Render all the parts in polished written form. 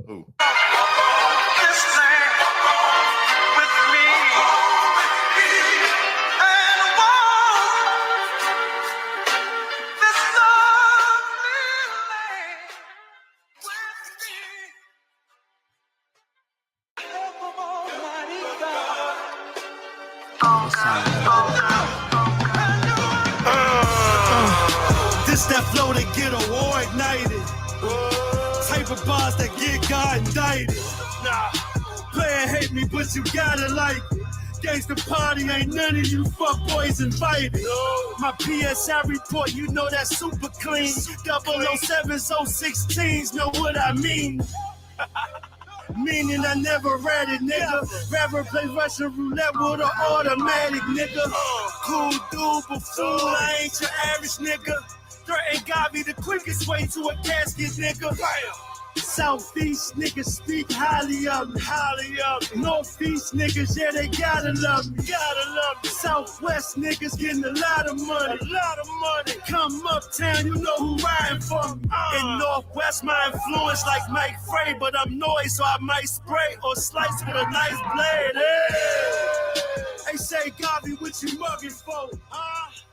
Who? This that flow that get a war ignited. Type of bars that get God indicted. Player hate me, but you gotta like it. Gangsta party, ain't none of you fuck boys invited. My PSI report, you know that's super clean. 007s, 016s, know what I mean. Meaning I never read it, nigga. Rather play Russian roulette with an automatic, nigga. Cool dude, but fool, I ain't your average nigga. Threaten got me the quickest way to a casket, nigga. Southeast niggas speak highly of me, Northeast niggas, yeah, they gotta love me, Southwest niggas getting a lot of money, Come uptown, you know who riding for me. In Northwest, my influence like Mike Frey, but I'm noise, so I might spray or slice with a nice blade. Hey, say, Garvey, what you mugging for?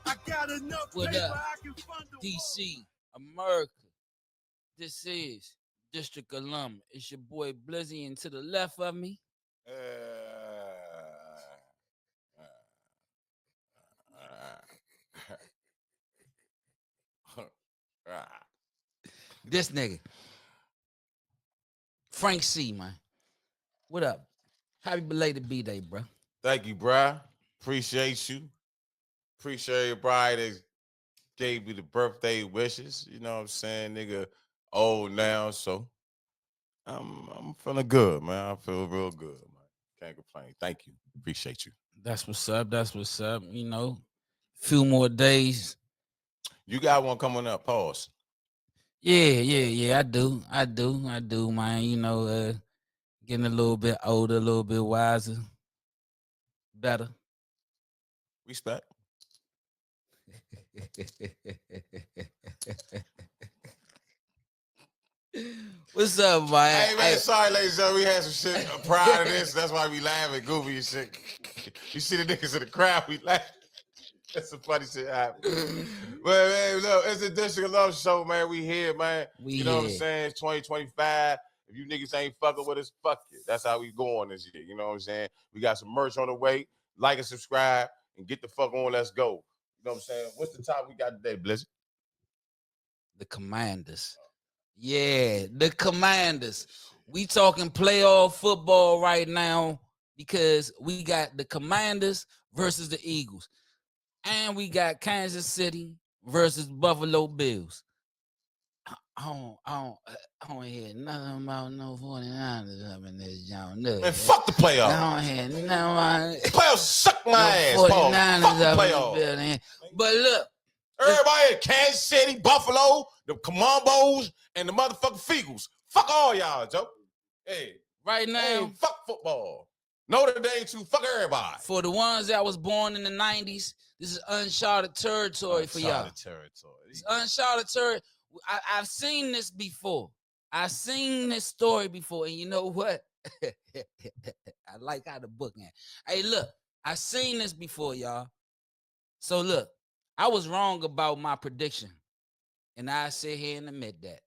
I got enough what paper, up? I can fund the DC, America. This is District Alum. It's your boy Blizzy, and to the left of me. This nigga. Frank C, man. What up? Happy belated B-Day, bro. Thank you, bruh. Appreciate you. Appreciate everybody that gave me the birthday wishes. You know what I'm saying? Nigga old now, so I'm feeling good, man. I feel real good, man. Can't complain. Thank you. Appreciate you. That's what's up. That's what's up. You know, few more days. You got one coming up. Pause. Yeah. I do, man. You know, getting a little bit older, a little bit wiser, better. Respect. What's up, man? Hey, man, sorry, ladies and gentlemen. We had some shit prior to this. That's why we laughing, goofy and shit. You see the niggas in the crowd, we laugh. That's some funny shit happening. But, man, look, it's the District Love Show, man. We here, man. You know what I'm saying? It's 2025. If you niggas ain't fucking with us, fuck it. That's how we going this year. You know what I'm saying? We got some merch on the way. Like and subscribe and get the fuck on. Let's go. You know what I'm saying? What's the topic we got today, Blizzard? The Commanders. Yeah, the Commanders. We talking playoff football right now because we got the Commanders versus the Eagles. And we got Kansas City versus Buffalo Bills. I don't hear nothing about no 49ers up in this joint. Man, fuck the playoffs. I don't hear nothing about playoffs suck my ass, 49ers fuck the up playoffs. in the building. But look. Everybody in Kansas City, Buffalo, the Commanders, and the motherfucking Feagles. Fuck all y'all, Joe. Hey. Right now. Hey, fuck football. Notre Dame too. Fuck everybody. For the ones that was born in the 90s, this is uncharted territory for y'all. Uncharted territory. It's uncharted territory. I've seen this before. I've seen this story before. And you know what? I like how the book ends. Hey, look. I've seen this before, y'all. So, look. I was wrong about my prediction. And I sit here and admit that.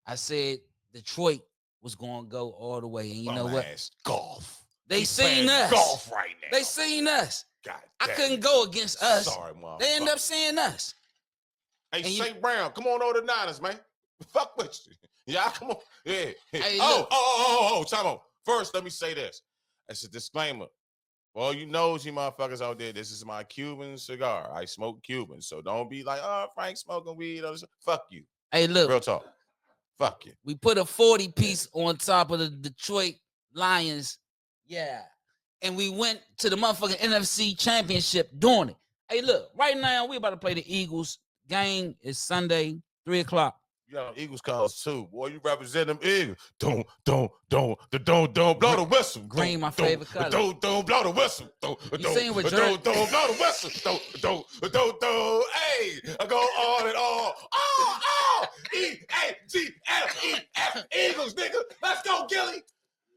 I said Detroit was going to go all the way. And you know what? Golf. They seen us. Golf right now. They seen us. God I damn. couldn't go against us. Sorry, mom. They end up seeing us. Hey, St. Brown, come on over to the Niners, man. Fuck with you. Yeah, come on. Yeah. Hey, time out. First, let me say this. It's a disclaimer. Well, you motherfuckers out there, this is my Cuban cigar. I smoke Cuban. So don't be like, oh, Frank smoking weed. Fuck you. Hey, look. Real talk. Fuck you. We put a 40-piece on top of the Detroit Lions. Yeah. And we went to the motherfucking NFC Championship doing it. Hey, look. Right now, we about to play the Eagles. Game is Sunday, 3 o'clock. You got Eagles calls too. Boy, you represent them Eagles. Don't blow the whistle. Green, my favorite color. Don't blow the whistle. You sing with don't blow the whistle. Don't. Hey, I go on and on. Oh, E-A-G-L-E-F. Eagles, nigga. go, Gilly.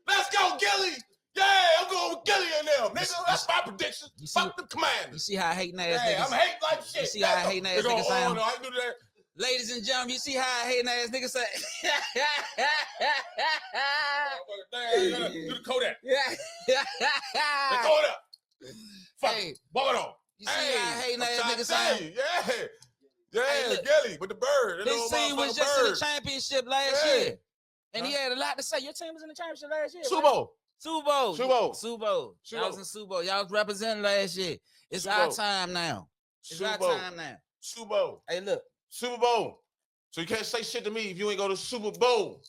Let's go, Gilly. Yeah, I'm going with Gilly in them. Nigga, that's my prediction. Fuck the Commanders. You see how hating ass Hey, niggas? I'm hating like shit. You see how hating ass niggas sound? I do that. Ladies and gentlemen, you see how hating ass niggas say? Do the Kodak. Yeah. Kodak. Fuck. Hey, walk it on. you see how hating ass niggas sound? Yeah, Hey, look. Gilly with the bird. His team was just in the championship last year. And he had a lot to say. Your team was in the championship last year. Super Bowl. Super Bowl. Super Bowl. Y'all was in Super Bowl. Y'all was representing last year. It's our time now. It's our time now. Super Bowl. Hey, look. Super Bowl. So you can't say shit to me if you ain't go to Super Bowl.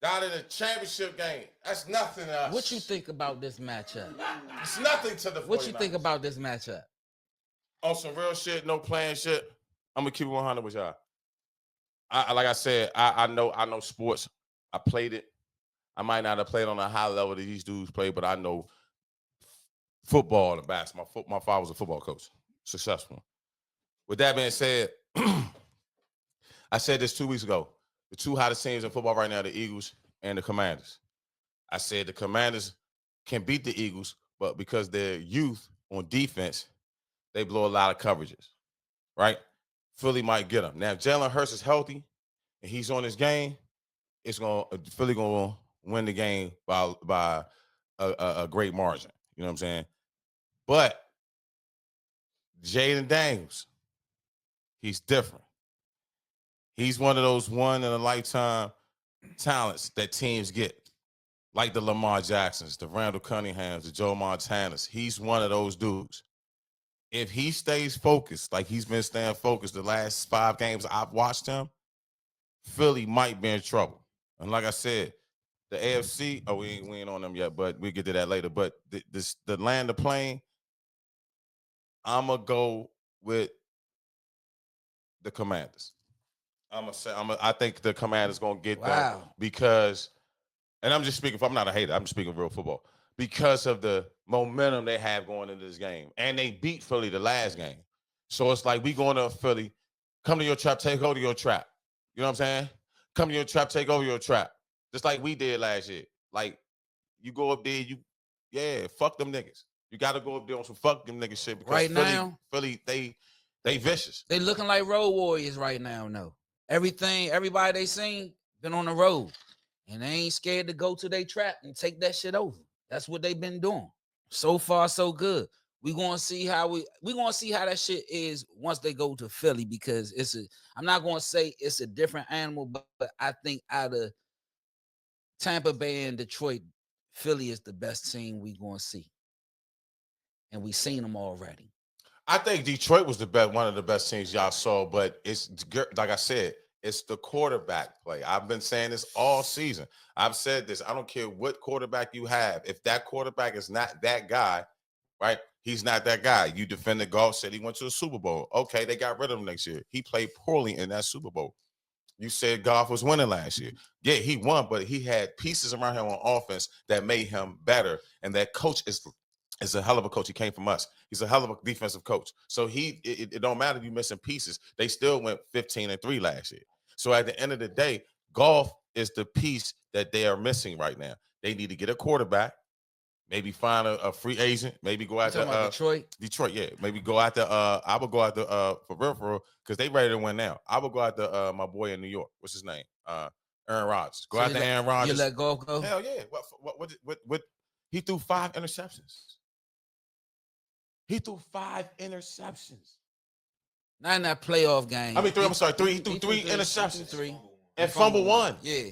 Down in the championship game. That's nothing to us. What you think about this matchup? It's nothing to the 49ers. What you think about this matchup? On some real shit, no playing shit. I'm gonna keep it 100 with y'all. Like I said, I know sports. I played it. I might not have played on a high level that these dudes play, but I know football and basketball. My father was a football coach, successful. With that being said, I said this 2 weeks ago. The two hottest teams in football right now are the Eagles and the Commanders. I said the Commanders can beat the Eagles, but because they're youth on defense, they blow a lot of coverages, right? Philly might get them. Now, if Jalen Hurts is healthy and he's on his game, Philly gonna win the game by a great margin. You know what I'm saying? But Jayden Daniels, he's different. He's one of those one-in-a-lifetime talents that teams get, like the Lamar Jacksons, the Randall Cunninghams, the Joe Montanas. He's one of those dudes. If he stays focused, like he's been staying focused the last 5 games I've watched him, Philly might be in trouble. And like I said, the AFC, we ain't on them yet, but we'll get to that later. But the land of plane, I'm going to go with the Commanders. I think the Commanders going to get them because, and I'm just speaking, I'm not a hater, I'm speaking real football, because of the momentum they have going into this game. And they beat Philly the last game. So it's like we going to Philly, come to your trap, take over your trap. You know what I'm saying? Come to your trap, take over your trap. Just like we did last year. Like, you go up there, fuck them niggas. You got to go up there on some fuck them niggas shit because right now, Philly, they vicious. They looking like road warriors right now, no. Everybody they seen been on the road. And they ain't scared to go to their trap and take that shit over. That's what they've been doing. So far, so good. We gonna see how that shit is once they go to Philly, because I'm not gonna say it's a different animal, but I think out of Tampa Bay and Detroit, Philly is the best team we gonna see. And we seen them already. I think Detroit was one of the best teams y'all saw, but it's like I said, it's the quarterback play. I've been saying this all season. I've said this. I don't care what quarterback you have. If that quarterback is not that guy, right? He's not that guy. You defended Goff, said he went to the Super Bowl. Okay, they got rid of him next year. He played poorly in that Super Bowl. You said Goff was winning last year. Yeah, he won, but he had pieces around him on offense that made him better. And that coach is a hell of a coach. He came from us. He's a hell of a defensive coach. So it don't matter if you're missing pieces. They still went 15-3 last year. So at the end of the day, Goff is the piece that they are missing right now. They need to get a quarterback, maybe find a free agent, maybe go out to Detroit, yeah. Maybe go out to I would go out to for real, because they ready to win now. I would go out to my boy in New York. What's his name? Aaron Rodgers. Go out to Aaron Rodgers. You let Goff go? Hell yeah. What he threw 5 interceptions. He threw 5 interceptions. Not in that playoff game. I mean, 3. I'm sorry, 3. He threw 3 interceptions. 3. And fumble 1. Yeah.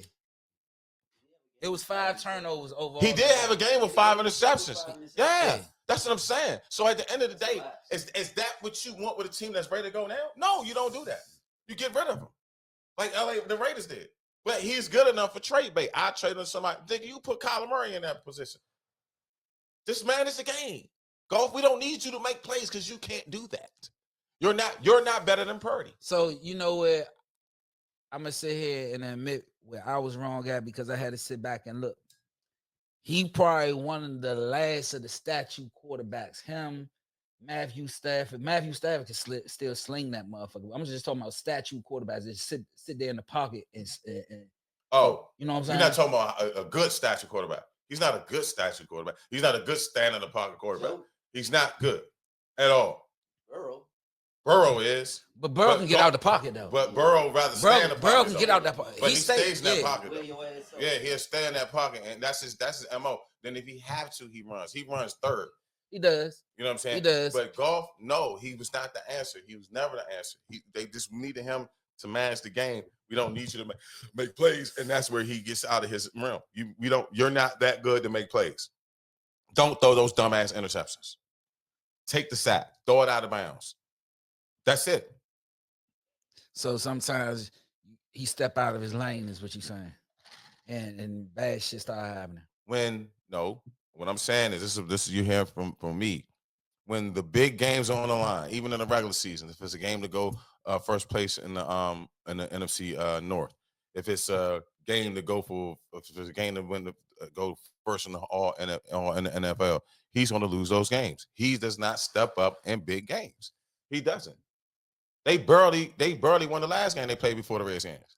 It was 5 turnovers overall. He did have a game with 5 interceptions. Yeah. That's what I'm saying. So at the end of the day, is that what you want with a team that's ready to go now? No, you don't do that. You get rid of him. Like the Raiders did. But he's good enough for trade bait. I trade him somebody. Think you put Kyler Murray in that position. This man is the game. Goff, we don't need you to make plays because you can't do that. You're not better than Purdy. So you know what? I'm gonna sit here and admit where I was wrong at, because I had to sit back and look. He probably one of the last of the statue quarterbacks. Him, Matthew Stafford. Matthew Stafford can still sling that motherfucker. I'm just talking about statue quarterbacks that sit there in the pocket and Oh, you know what I'm saying? You're not talking about a good stature quarterback. He's not a good stature quarterback. He's not a good stand in the pocket quarterback. So, He's not good at all. Burrow. Burrow is. But Burrow can get out the pocket though. But Burrow rather stay in the pocket. Burrow can get out that pocket. But he stays in that yeah. pocket. Yeah, he'll stay in that pocket, and that's his MO. Then if he have to, he runs. He runs third. He does. You know what I'm saying? He does. But Goff, no, he was not the answer. He was never the answer. They just needed him to manage the game. We don't need you to make plays, and that's where he gets out of his realm. You're not that good to make plays. Don't throw those dumbass interceptions. Take the sack, throw it out of bounds. That's it. So sometimes he step out of his lane, is what you're saying, and bad shit start happening. What I'm saying is this is you hearing from me. When the big games are on the line, even in the regular season, if it's a game to go first place in the NFC North, if it's a game to go if it's a game to win go first in the NFL, he's going to lose those games. He does not step up in big games. He doesn't. They barely won the last game they played before the Redskins.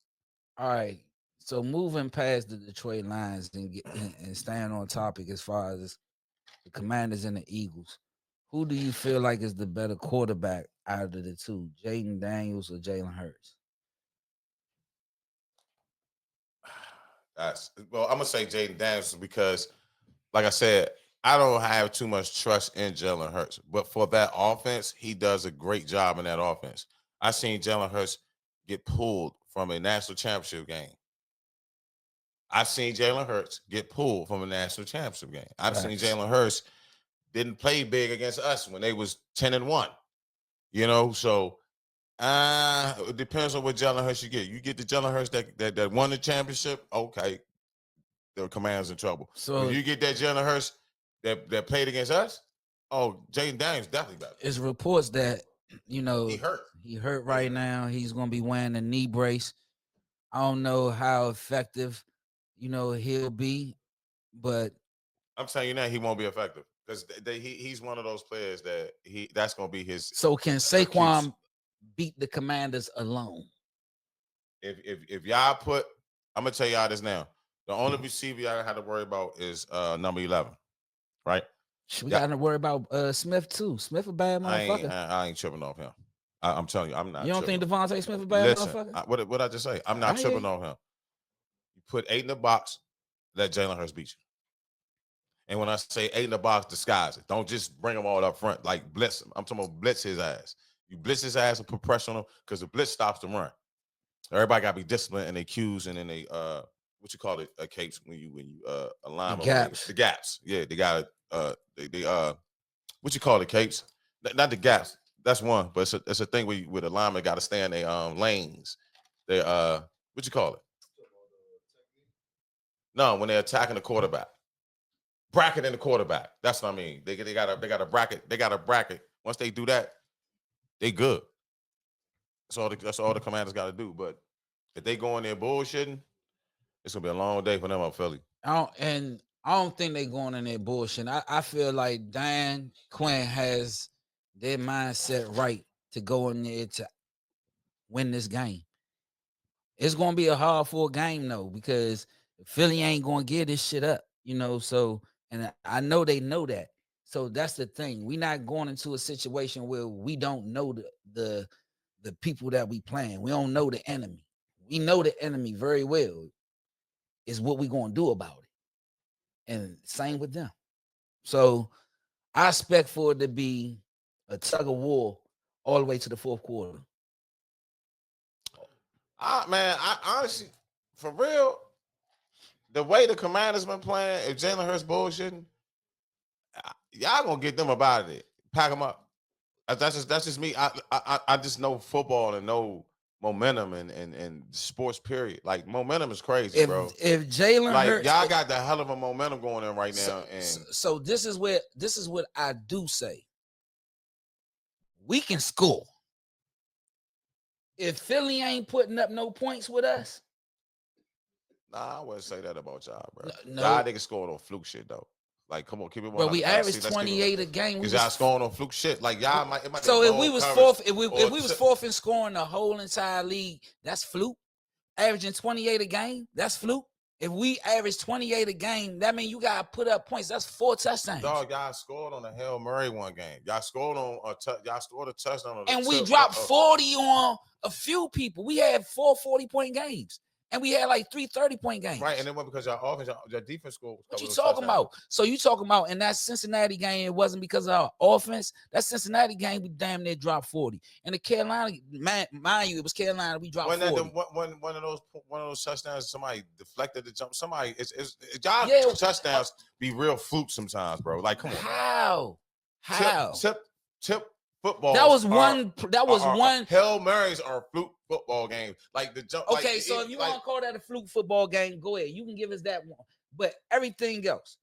All right. So moving past the Detroit Lions and staying on topic as far as the Commanders and the Eagles, who do you feel like is the better quarterback out of the two, Jayden Daniels or Jalen Hurts? I'm gonna say Jayden Daniels because, like I said, I don't have too much trust in Jalen Hurts. But for that offense, he does a great job in that offense. I seen Jalen Hurts get pulled from a national championship game. I've seen Jalen Hurts get pulled from a national championship game. I've seen Jalen Hurts didn't play big against us when they was 10-1. So it depends on what Jalen Hurts you get. You get the Jalen Hurts that won the championship, okay, the Commanders in trouble. So when you get that Jalen Hurts that played against us, Jayden Daniels definitely better. It's reports that he hurt. He hurt right now. He's going to be wearing a knee brace. I don't know how effective he'll be, but I'm telling you now, he won't be effective because he's one of those players that's going to be his. So can Saquon beat the Commanders alone? If y'all I'm gonna tell y'all this now. The only receiver y'all had to worry about is number 11, right? We got to worry about Smith too. Smith a bad motherfucker. I ain't tripping off him. I'm telling you, I'm not. You don't think Devontae Smith a bad motherfucker? What I just say? I'm not tripping off him. You put 8 in the box, let Jalen Hurts beat you. And when I say 8 in the box, disguise it. Don't just bring them all up front like blitz him. I'm talking about blitz his ass. You blitz his ass and put pressure on him because the blitz stops the run. Everybody got to be disciplined in their cues and in they what you call it, capes when you align the gaps. The gaps. Yeah, they got they what you call it, capes? Not the gaps. That's one, but it's a thing where with alignment got to stay in their lanes. They what you call it? No, when they're attacking the quarterback. Bracketing the quarterback. That's what I mean. They got a bracket. They got a bracket. Once they do that, they good. That's all the Commanders got to do. But if they go in there bullshitting, it's gonna be a long day for them up Philly. I don't think they going in there bullshitting. I feel like Dan Quinn has their mindset right to go in there to win this game. It's gonna be a hard-fought game though, because Philly ain't gonna give this shit up, So, and I know they know that. So that's the thing. We're not going into a situation where we don't know the people that we playing. We don't know the enemy. We know the enemy very well. Is what we gonna do about it. And same with them. So I expect for it to be a tug of war all the way to the fourth quarter. Man, I honestly, for real, the way the Commanders been playing, if Jalen Hurts bullshitting, y'all gonna get them about it. Pack them up. That's just me. I just know football and know momentum and sports period. Like momentum is crazy, bro. If Jalen Hurts, y'all got the hell of a momentum going in right now. So this is what I do say. We can score. If Philly ain't putting up no points with us, nah, I wouldn't say that about y'all, bro. No. Y'all niggas scoring on fluke shit though. Like, come on, keep it. But we averaged 28 a game. Because y'all scoring on fluke shit. Like y'all might. So if we was fourth, if we was fourth in scoring the whole entire league, that's fluke. averaging 28 a game, that's fluke. If we average 28 a game, that means you gotta put up points. That's 4 touchdowns. Dog, y'all scored on a Hail Mary one game. Y'all scored on y'all scored a touchdown on the And we tip dropped 40 on a few people. We had 4 40-point games. And we had like 3 30-point games. Right, and then because y'all offense, your defense scored. What you talking about? So you talking about in that Cincinnati game, it wasn't because of our offense. That Cincinnati game, we damn near dropped 40. And the Carolina, mind you, it was Carolina, we dropped 40. One of those touchdowns, somebody deflected the jump. Somebody, y'all touchdowns be real fluke sometimes, bro. Like, come on. How? Tip football. That was one. Hail Marys are fluke football games. Like the jump. Okay, like, so if you want to call that a fluke football game, go ahead. You can give us that one. But everything else,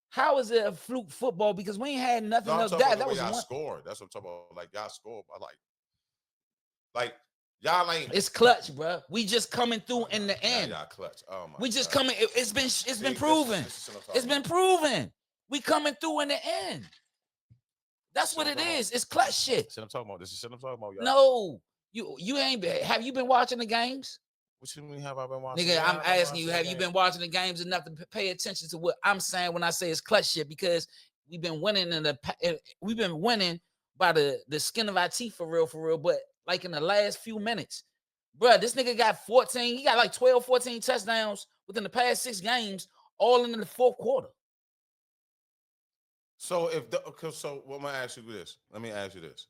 how is it a fluke football? Because we ain't had nothing else. That was y'all one. Scored. That's what I'm talking about. Like y'all scored. Like y'all ain't. It's clutch, bro. We just coming through in the end. Y'all clutch. Oh my. We just coming. It's been proven. It's been proven. We coming through in the end. That's what it is. It's clutch shit. I'm talking about. This is shit I'm talking about. Y'all. No, you ain't. Have you been watching the games? What you mean? Have I been watching? Nigga, I'm asking you. Have you been watching the games enough to pay attention to what I'm saying when I say it's clutch shit? Because we've been winning we've been winning by the skin of our teeth for real. But like in the last few minutes, bro, this nigga got 14. He got like 12, 14 touchdowns within the past 6 games, all in the fourth quarter. So so let me ask you this. Let me ask you this.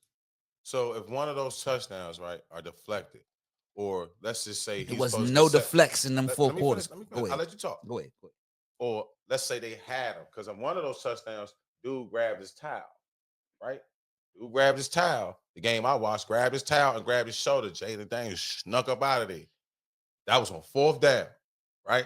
So if one of those touchdowns, right, are deflected, or let's just say it was no deflects in them 4 quarters. I'll let you talk. Go ahead. Or let's say they had him, because on one of those touchdowns, dude grabbed his towel, right? Dude grabbed his towel. The game I watched, grabbed his towel and grabbed his shoulder. Jayden Daniels snuck up out of there. That was on 4th down, right?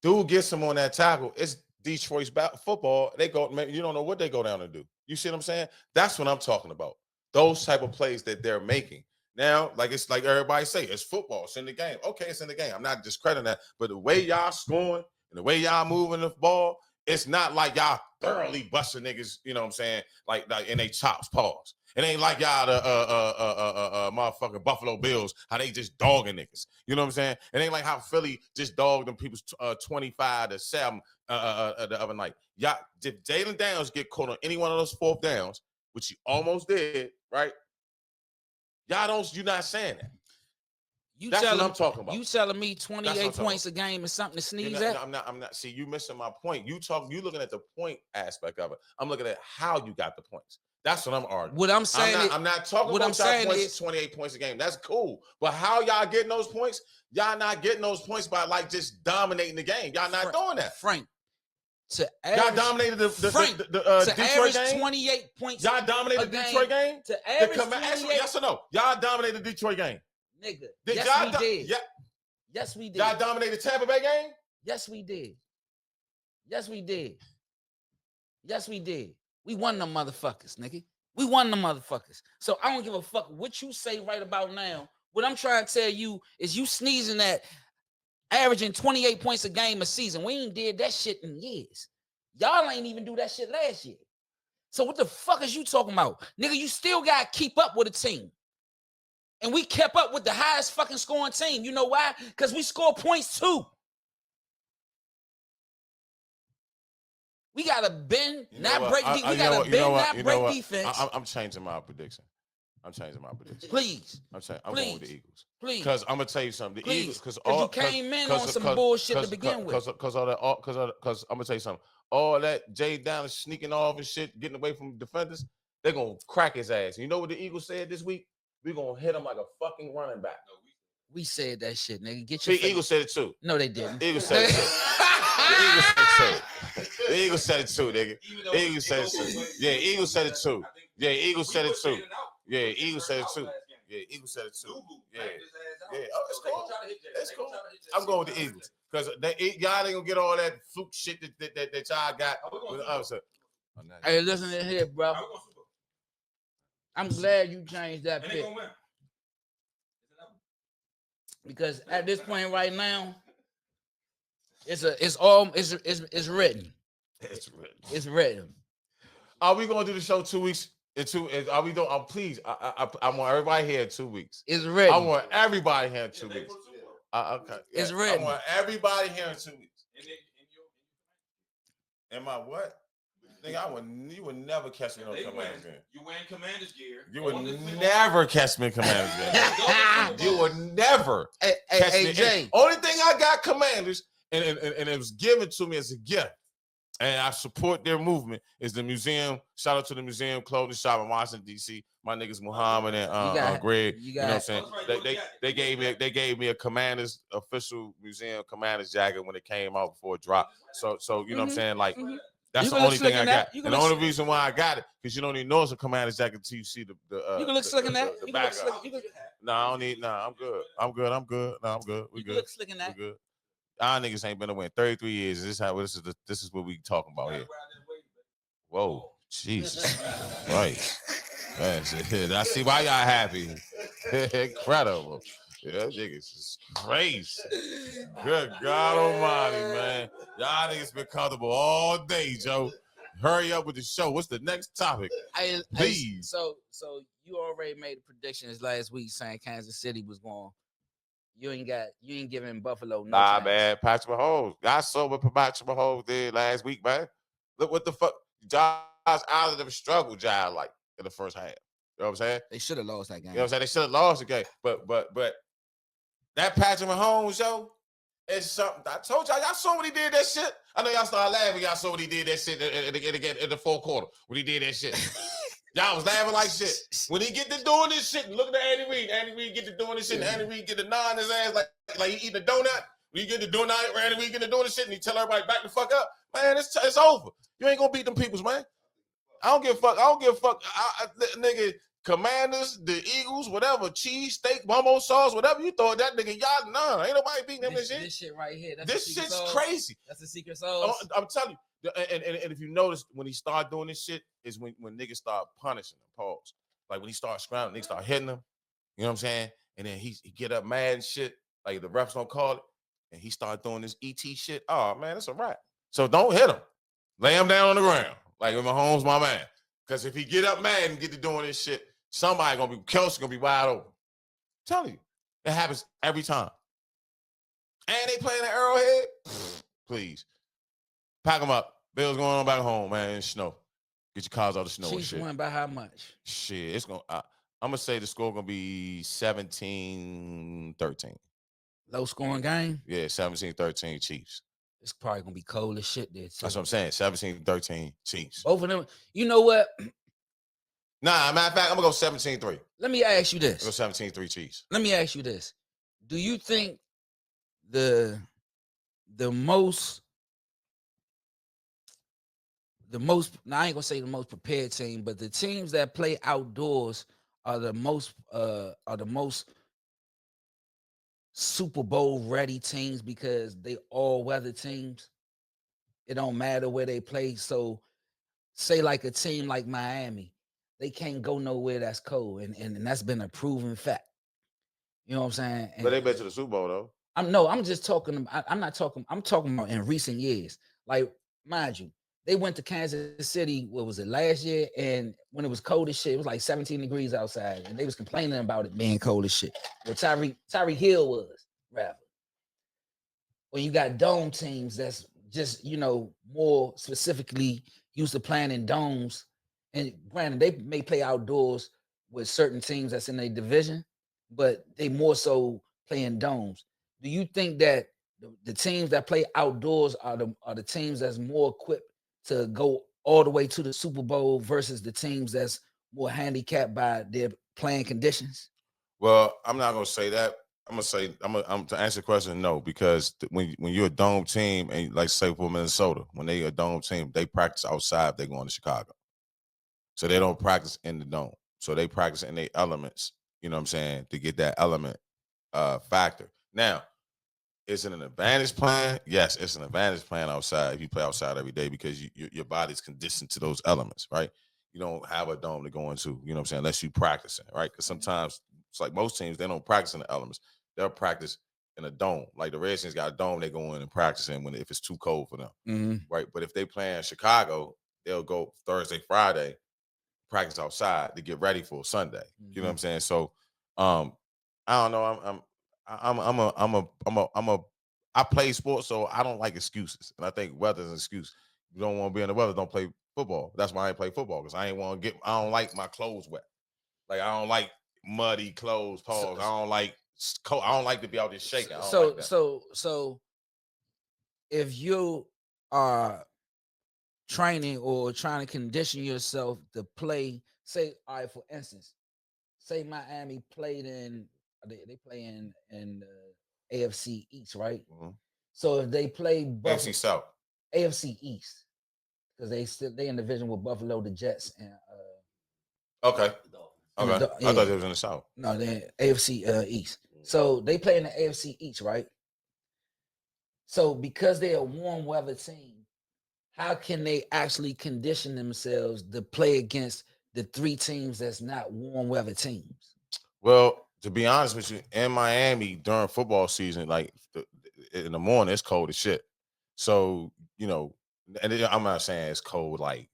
Dude gets him on that tackle. It's Detroit's football. They go, man, you don't know what they go down and do. You see what I'm saying? That's what I'm talking about. Those type of plays that they're making. Now, it's like everybody say, it's football. It's in the game. Okay, it's in the game. I'm not discrediting that. But the way y'all scoring and the way y'all moving the ball, it's not like y'all thoroughly busting niggas, you know what I'm saying? Like in they chops, pause. It ain't like y'all the motherfucking Buffalo Bills, how they just dogging niggas. You know what I'm saying? It ain't like how Philly just dogged them people's 25-7 the other night. Y'all, if Jayden Daniels get caught on any one of those 4th downs, which he almost did, right? You're not saying that. That's what I'm talking about. You telling me 28 points a game is something to sneeze at? I'm not. See, you missing my point. You looking at the point aspect of it. I'm looking at how you got the points. That's what I'm arguing. What I'm saying, I'm not talking about y'all points, 28 points a game. That's cool. But how y'all getting those points? Y'all not getting those points by just dominating the game. Y'all not doing that. Frank, y'all dominated the Detroit game. 28 points. Y'all dominated the Detroit game. To average 28. Yes or no? Y'all dominated the Detroit game. Nigga, yes, we did. Yeah. Yes, we did. Y'all dominated the Tampa Bay game? Yes, we did. Yes, we did. Yes, we did. We won them motherfuckers, nigga. We won them motherfuckers. So I don't give a fuck what you say right about now. What I'm trying to tell you is you sneezing at averaging 28 points a game a season. We ain't did that shit in years. Y'all ain't even do that shit last year. So what the fuck is you talking about? Nigga, you still got to keep up with a team. And we kept up with the highest fucking scoring team. You know why? Because we score points too. We got to bend, not break defense. We got to bend, not break defense. I'm changing my prediction. Please. I'm going with the Eagles. Please. Because I'm going to tell you something. The Eagles, because you came in on some bullshit to begin with. Because I'm going to tell you something. All that Jay Down sneaking off and shit, getting away from defenders, they're going to crack his ass. You know what the Eagles said this week? We're going to hit him like a fucking running back. We said that shit, nigga. Get your The Eagles said it too. No, they didn't. The Eagles said it too. The Eagles said it too, nigga. The Eagles said it too. Yeah, Eagles said it too. Yeah, Eagles said it too. Yeah, Eagles said it too. Yeah, Eagles said it too. Yeah. Oh, it's cool. It's cool. I'm going with the Eagles. Because y'all ain't gonna get all that fluke shit that y'all got with the other. Hey, listen to here, bro. I'm glad you changed that pick. Because at this point right now, it's written. It's written. Are we gonna do the show 2 weeks? Are we doing? Please, I want everybody here in 2 weeks. It's written. I want everybody here in 2 weeks. Okay. It's I written. want everybody here in 2 weeks. Am I what? Nigga, you would never catch me in no Commanders game. You wearing Commanders gear. You would never catch me in Commanders game. You would never catch me. Jay. Only thing I got Commanders, and it was given to me as a gift, and I support their movement, is the museum. Shout out to the museum clothing shop in Washington, D.C. My niggas Muhammad and Greg. You know what I'm saying? They gave me a Commanders official museum Commanders jacket when it came out before it dropped. So you know what I'm saying? Like, that's the only thing I got. And the only reason why I got it, because you don't even know it's a Commanders jacket until you see the you can look slick in that. The back. No, I don't need. No, I'm good. I'm good. No, I'm good. We You good. look slick in that. We good. Our niggas ain't been to win 33 years. This is what we talking about here. Whoa, Jesus, right? I see why y'all happy. Incredible. Yeah, niggas is crazy. Good God Almighty, man. Y'all niggas been comfortable all day, Joe. Hurry up with the show. What's the next topic? Please. So you already made a prediction last week saying Kansas City was going. You ain't giving Buffalo no chance. Man. Patrick Mahomes. I saw what Patrick Mahomes did last week, man. Look what the fuck. Josh out of the struggle, Josh, like in the first half. You know what I'm saying? They should have lost that game. You know what I'm saying? They should have lost the game. But that Patrick Mahomes, yo, it's something. I told y'all saw what he did that shit. I know y'all started laughing. Y'all saw what he did that shit in the fourth quarter when he did that shit. Y'all was laughing like shit. When he get to doing this shit, look at Andy Reid get to doing this shit, and Andy Reid get to nod his ass like he eating a donut. When you get to doing that, Andy Reid get to doing this shit, and he tell everybody back the fuck up. Man, it's over. You ain't gonna beat them peoples, man. I don't give a fuck. Nigga, Commanders, the Eagles, whatever, cheese, steak, bumbo sauce, whatever you throw at that nigga, y'all, nah, ain't nobody beating them this shit. This shit right here. This shit's crazy. That's the secret sauce. I'm telling you. And if you notice, when he start doing this shit, is when niggas start punishing him. Pause. Like when he start scrambling, niggas start hitting him. You know what I'm saying? And then he get up mad and shit. Like the refs don't call it. And he start doing this ET shit. Oh, man, it's a wrap. So don't hit him. Lay him down on the ground. Like with Mahomes, my man. Because if he get up mad and get to doing this shit, Kelsey gonna be wide open. I'm telling you. It happens every time. And they playing at Arrowhead? Please. Pack them up. Bills going on back home, man, in the snow. Get your cars out of the snow. Chiefs won by how much? Shit, it's gonna. I'm gonna say the score gonna be 17-13. Low scoring game. Yeah, 17-13 Chiefs. It's probably gonna be cold as shit there. Too. That's what I'm saying. 17-13 Chiefs. Both of them. You know what? Nah, matter of fact, I'm gonna go 17-3. Let me ask you this. Go 17-3 Chiefs. Let me ask you this. Do you think the most now I ain't gonna say the most prepared team, but the teams that play outdoors are the most Super Bowl ready teams because they all weather teams. It don't matter where they play. So say like a team like Miami, they can't go nowhere that's cold. And that's been a proven fact. You know what I'm saying? But they bet to the Super Bowl though. I'm talking about in recent years. Like, mind you, they went to Kansas City, what was it, last year? And when it was cold as shit, it was like 17 degrees outside. And they was complaining about it being cold as shit. Where Tyreek Hill was, rather. When you got dome teams that's just, more specifically used to playing in domes. And granted, they may play outdoors with certain teams that's in their division, but they more so play in domes. Do you think that the teams that play outdoors are the teams that's more equipped to go all the way to the Super Bowl versus the teams that's more handicapped by their playing conditions? Well, I'm not gonna say that. I'm to answer the question, no, because when you're a dome team, and like say for Minnesota, when they a dome team, they practice outside. They're going to Chicago, so they don't practice in the dome. So they practice in their elements. You know what I'm saying, to get that element factor. Now, is it an advantage plan? Yes, it's an advantage plan outside if you play outside every day because your body's conditioned to those elements, right? You don't have a dome to go into, you know what I'm saying, unless you practice it, right? Because sometimes it's like most teams, they don't practice in the elements. They'll practice in a dome. Like the Redskins got a dome, they go in and practice in if it's too cold for them, right? But if they play in Chicago, they'll go Thursday, Friday, practice outside to get ready for Sunday. You know what I'm saying? So I don't know. I play sports, so I don't like excuses, and I think weather's an excuse. You don't want to be in the weather, don't play football. That's why I ain't play football because I ain't want to get. I don't like my clothes wet. Like I don't like muddy clothes. Pause. I don't like cold. I don't like to be out there shaking. I don't like that. So if you are training or trying to condition yourself to play, say, all right, for instance, say Miami played in they play in AFC East, right? Mm-hmm. So if they play AFC South, AFC East, because they in division with Buffalo, the Jets, and okay, and okay. I thought they was in the South. No, they AFC East. So they play in the AFC East, right? So because they're a warm weather team, how can they actually condition themselves to play against the three teams that's not warm weather teams? Well, to be honest with you, in Miami during football season, like in the morning, it's cold as shit. So and I'm not saying it's cold like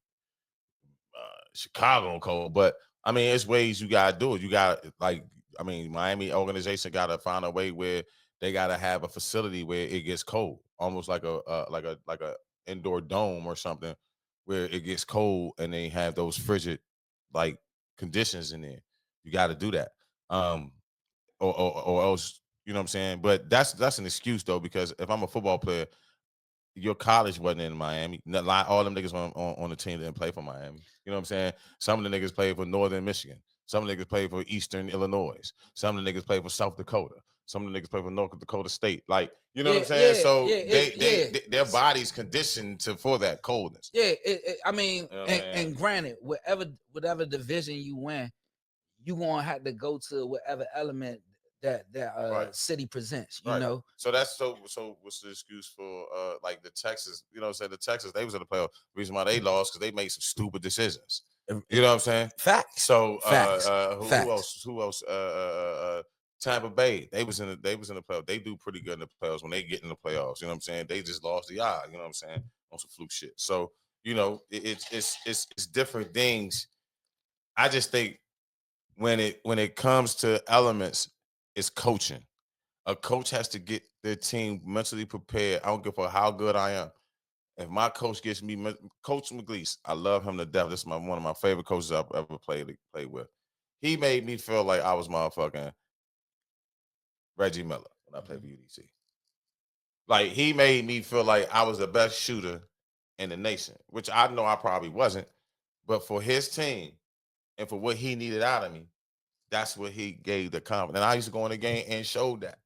Chicago cold, but I mean, it's ways you gotta do it. You got like, I mean, Miami organization gotta find a way where they gotta have a facility where it gets cold, almost like a indoor dome or something, where it gets cold and they have those frigid like conditions in there. You got to do that, or else you know what I'm saying. But that's an excuse though, because if I'm a football player, your college wasn't in Miami. All them niggas on the team didn't play for Miami. You know what I'm saying? Some of the niggas played for Northern Michigan. Some of the niggas played for Eastern Illinois. Some of the niggas played for South Dakota. Some of the niggas played for North Dakota State. Like, you know what I'm saying? So their bodies conditioned for that coldness. Yeah, I mean, you know and granted, whatever division you win, you gonna have to go to whatever element that right. city presents, you right. know. So that's so what's the excuse for like the Texas, you know what I'm saying? The Texas, they was in the playoff. The reason why they lost because they made some stupid decisions. You know what I'm saying? Facts. So Facts. who else? Tampa Bay, they was in the playoffs. They do pretty good in the playoffs when they get in the playoffs. You know what I'm saying? They just lost the eye, you know what I'm saying? On some fluke shit. So, it's different things. I just think when it comes to elements, it's coaching. A coach has to get their team mentally prepared. I don't give a fuck how good I am. If my coach gets me, Coach McGleese, I love him to death. This is one of my favorite coaches I've ever played with. He made me feel like I was motherfucking Reggie Miller when I played for UDC. Like, he made me feel like I was the best shooter in the nation, which I know I probably wasn't. But for his team and for what he needed out of me, that's what he gave the confidence. And I used to go in the game and show that.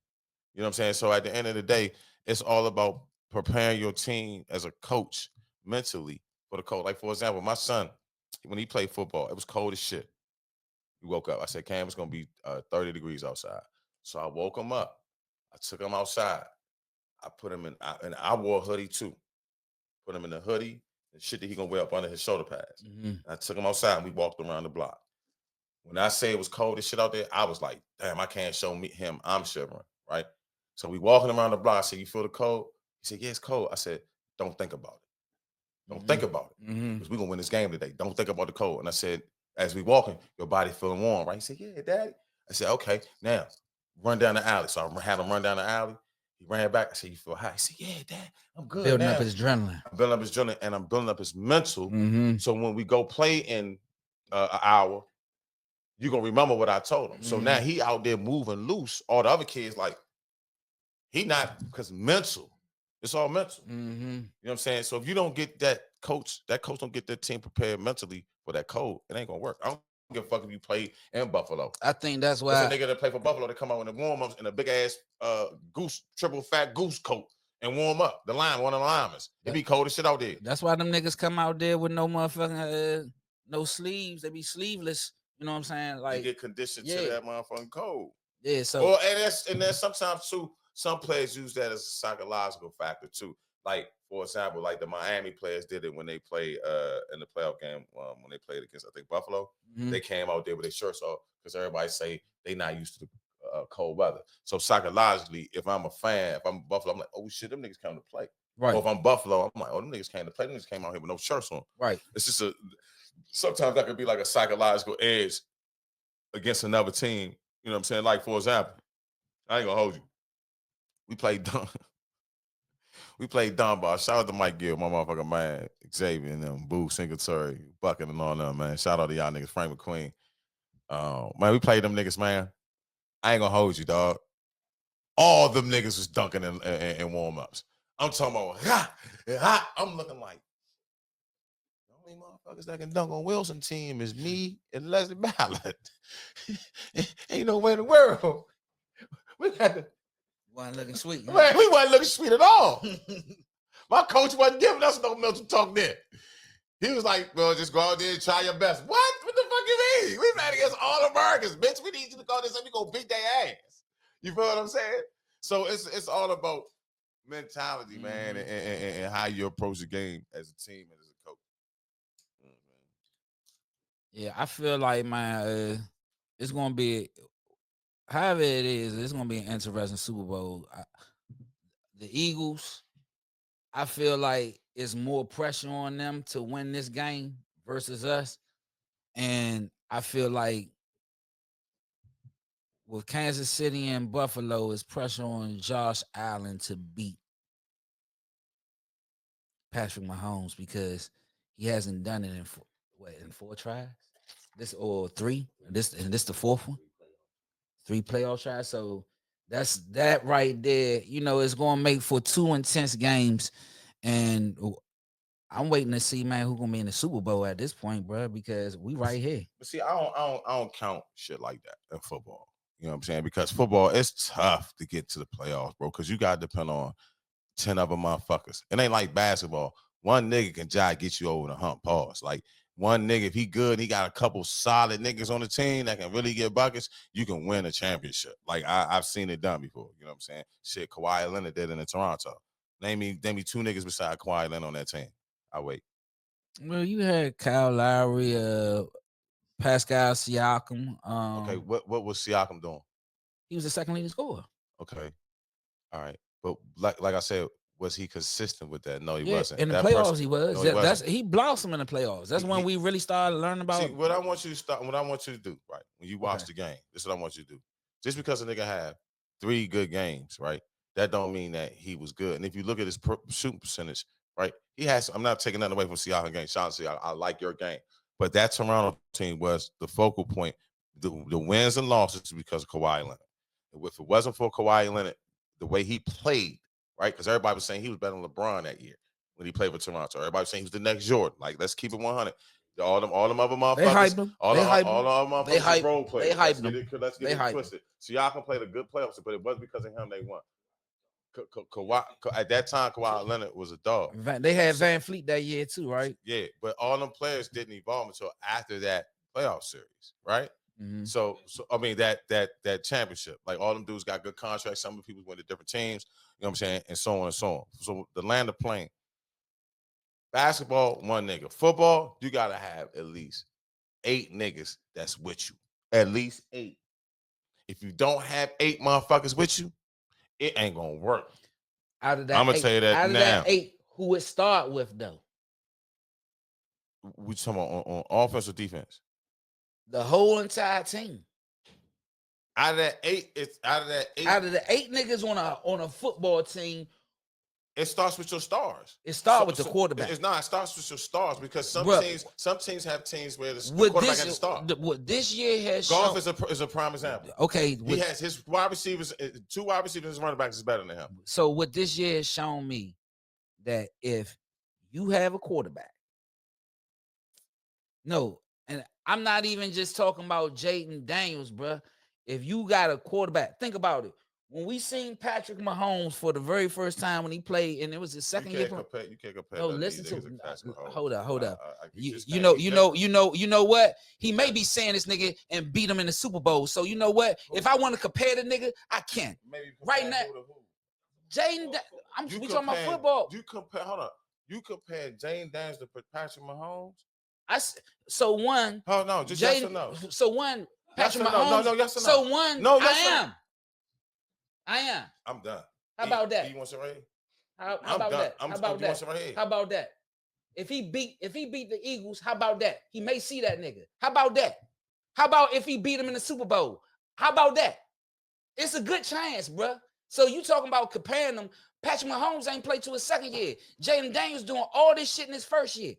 You know what I'm saying? So at the end of the day, it's all about preparing your team as a coach mentally for the cold. Like, for example, my son, when he played football, it was cold as shit. He woke up. I said, Cam, it's going to be 30 degrees outside. So I woke him up. I took him outside. I put him in, and I wore a hoodie too. Put him in the hoodie and shit that he going to wear up under his shoulder pads. Mm-hmm. I took him outside and we walked around the block. When I say it was cold as shit out there, I was like, damn, I can't show him I'm shivering, right? So we walking around the block. I said, you feel the cold? He said, yeah, it's cold. I said, don't think about it. Don't think about it. Because we're going to win this game today. Don't think about the cold. And I said, as we walking, your body feeling warm, right? He said, yeah, Daddy. I said, okay, now run down the alley. So I had him run down the alley. He ran back. I said, you feel high? He said, yeah, Dad, I'm good. Building now. Up his adrenaline. I'm building up his adrenaline and I'm building up his mental. So when we go play in an hour, you're going to remember what I told him. So now he out there moving loose. All the other kids, like, he not, because mental. It's all mental. You know what I'm saying? So if you don't get that coach don't get their team prepared mentally for that cold, it ain't going to work. I don't give a fuck if you play in Buffalo. I think that's why. There's a nigga that play for Buffalo, they come out in the warm-ups in a big-ass triple fat goose coat and warm up. One of the linemen. It be cold as shit out there. That's why them niggas come out there with no motherfucking, no sleeves. They be sleeveless. You know what I'm saying? Like, you get conditioned to that motherfucking cold. Yeah, so and there's sometimes too, some players use that as a psychological factor too. Like, for example, like the Miami players did it when they played in the playoff game when they played against, I think, Buffalo. They came out there with their shirts off because everybody say they not used to the cold weather. So psychologically, if I'm a fan, if I'm Buffalo, I'm like, oh shit, them niggas came to play. Right. Or if I'm Buffalo, I'm like, oh, them niggas came to play. Them niggas came out here with no shirts on. Right. It's just sometimes that could be like a psychological edge against another team. You know what I'm saying? Like, for example, I ain't gonna hold you. We played dumb. We played dumb ball. Shout out to Mike Gill, my motherfucking man, Xavier and them, Boo, Singletary, Bucket and all them, man. Shout out to y'all niggas, Frank McQueen. Man, we played them niggas, man. I ain't gonna hold you, dog. All them niggas was dunking in warm-ups. I'm talking about, I'm looking like, the only motherfuckers that can dunk on Wilson team is me and Leslie Ballard. Ain't no way in the world. We got to. Wasn't looking sweet. Man, we wasn't looking sweet at all. My coach wasn't giving us no mental talk then. He was like, well, just go out there and try your best. What? What the fuck you mean? We playing against all Americans, bitch. We need you to go there and we gonna beat their ass. You feel what I'm saying? So it's all about mentality, man, and how you approach the game as a team and as a coach. Yeah, I feel like, man, it's gonna be, however it is, it's gonna be an interesting Super Bowl. The Eagles, I feel like it's more pressure on them to win this game versus us, and I feel like with Kansas City and Buffalo, it's pressure on Josh Allen to beat Patrick Mahomes because he hasn't done it in 4 tries. This or 3. This the 4th one. 3 playoff tries. So that's that right there. You know, it's gonna make for 2 intense games, and I'm waiting to see, man, who's gonna be in the Super Bowl at this point, bro, because we right here. But see, I don't count shit like that in football. You know what I'm saying? Because football, it's tough to get to the playoffs, bro. Because you got to depend on 10 other motherfuckers. It ain't like basketball. One nigga can get you over the hump. Pause. Like one nigga, if he good, he got a couple solid niggas on the team that can really get buckets, you can win a championship. Like I've seen it done before. You know what I'm saying? Shit, Kawhi Leonard did it in Toronto. Name me 2 niggas beside Kawhi Leonard on that team. I wait. Well, you had Kyle Lowry, Pascal Siakam. Okay, what was Siakam doing? He was the second leading scorer. Okay, all right, but like I said, was he consistent with that? No, he wasn't. In the playoffs, he was. No, he blossomed in the playoffs. That's when we really started learning about. See, what I want you to do, right? When you watch the game, this is what I want you to do. Just because a nigga had 3 good games, right? That don't mean that he was good. And if you look at his shooting percentage, right? He has. I'm not taking nothing away from Siakam game. Shout out to Siakam. I like your game, but that Toronto team was the focal point. The wins and losses because of Kawhi Leonard. If it wasn't for Kawhi Leonard, the way he played, right? Because everybody was saying he was better than LeBron that year when he played for Toronto. Everybody was saying he was the next Jordan. Like, let's keep it 100. All them other motherfuckers. They hyped him. All the motherfuckers role players. They hyped him. Let's get it twisted. Siakam played a good playoffs, but it wasn't because of him they won. Kawhi, at that time, Kawhi Leonard was a dog. They had Van Fleet that year too, right? Yeah, but all them players didn't evolve until after that playoff series, right? Mm-hmm. So I mean that championship, like all them dudes got good contracts. Some of the people went to different teams, you know what I'm saying, and so on and so on. So the land of playing. Basketball, 1 nigga. Football, you gotta have at least 8 niggas that's with you. At least 8. If you don't have 8 motherfuckers with you, it ain't gonna work. Out of that, I'm gonna tell you that out of now. That 8, who it start with though? We talking about on offense or defense? The whole entire team. Out of that 8, it's out of that 8. Out of the 8 niggas on a football team, it starts with your stars. It starts with the quarterback. It starts with your stars because some teams have teams where the quarterback has to start. What this year has Goff is a prime example. Okay, he has his wide receivers, 2 wide receivers, and running backs is better than him. So what this year has shown me that if you have a quarterback, and I'm not even just talking about Jayden Daniels, bro. If you got a quarterback, think about it. When we seen Patrick Mahomes for the very first time when he played, and it was his second year. You can't compare. No, listen to me. Hold up. You know what? He may be saying this nigga and beat him in the Super Bowl. So you know what? If I want to compare the nigga, I can. Right now, Jayden. We talking about football. You compare Jayden Daniels to Patrick Mahomes. So one. Oh no, just yes or no. So one. Patrick Mahomes. No, yes or no. So one. No, yes I am. I'm done. How about that? You want some right here? How about that? How about that? How about that? If he beat the Eagles, how about that? He may see that nigga. How about that? How about if he beat him in the Super Bowl? How about that? It's a good chance, bro. So you talking about comparing them? Patrick Mahomes ain't played to his second year. Jayden Daniels doing all this shit in his first year.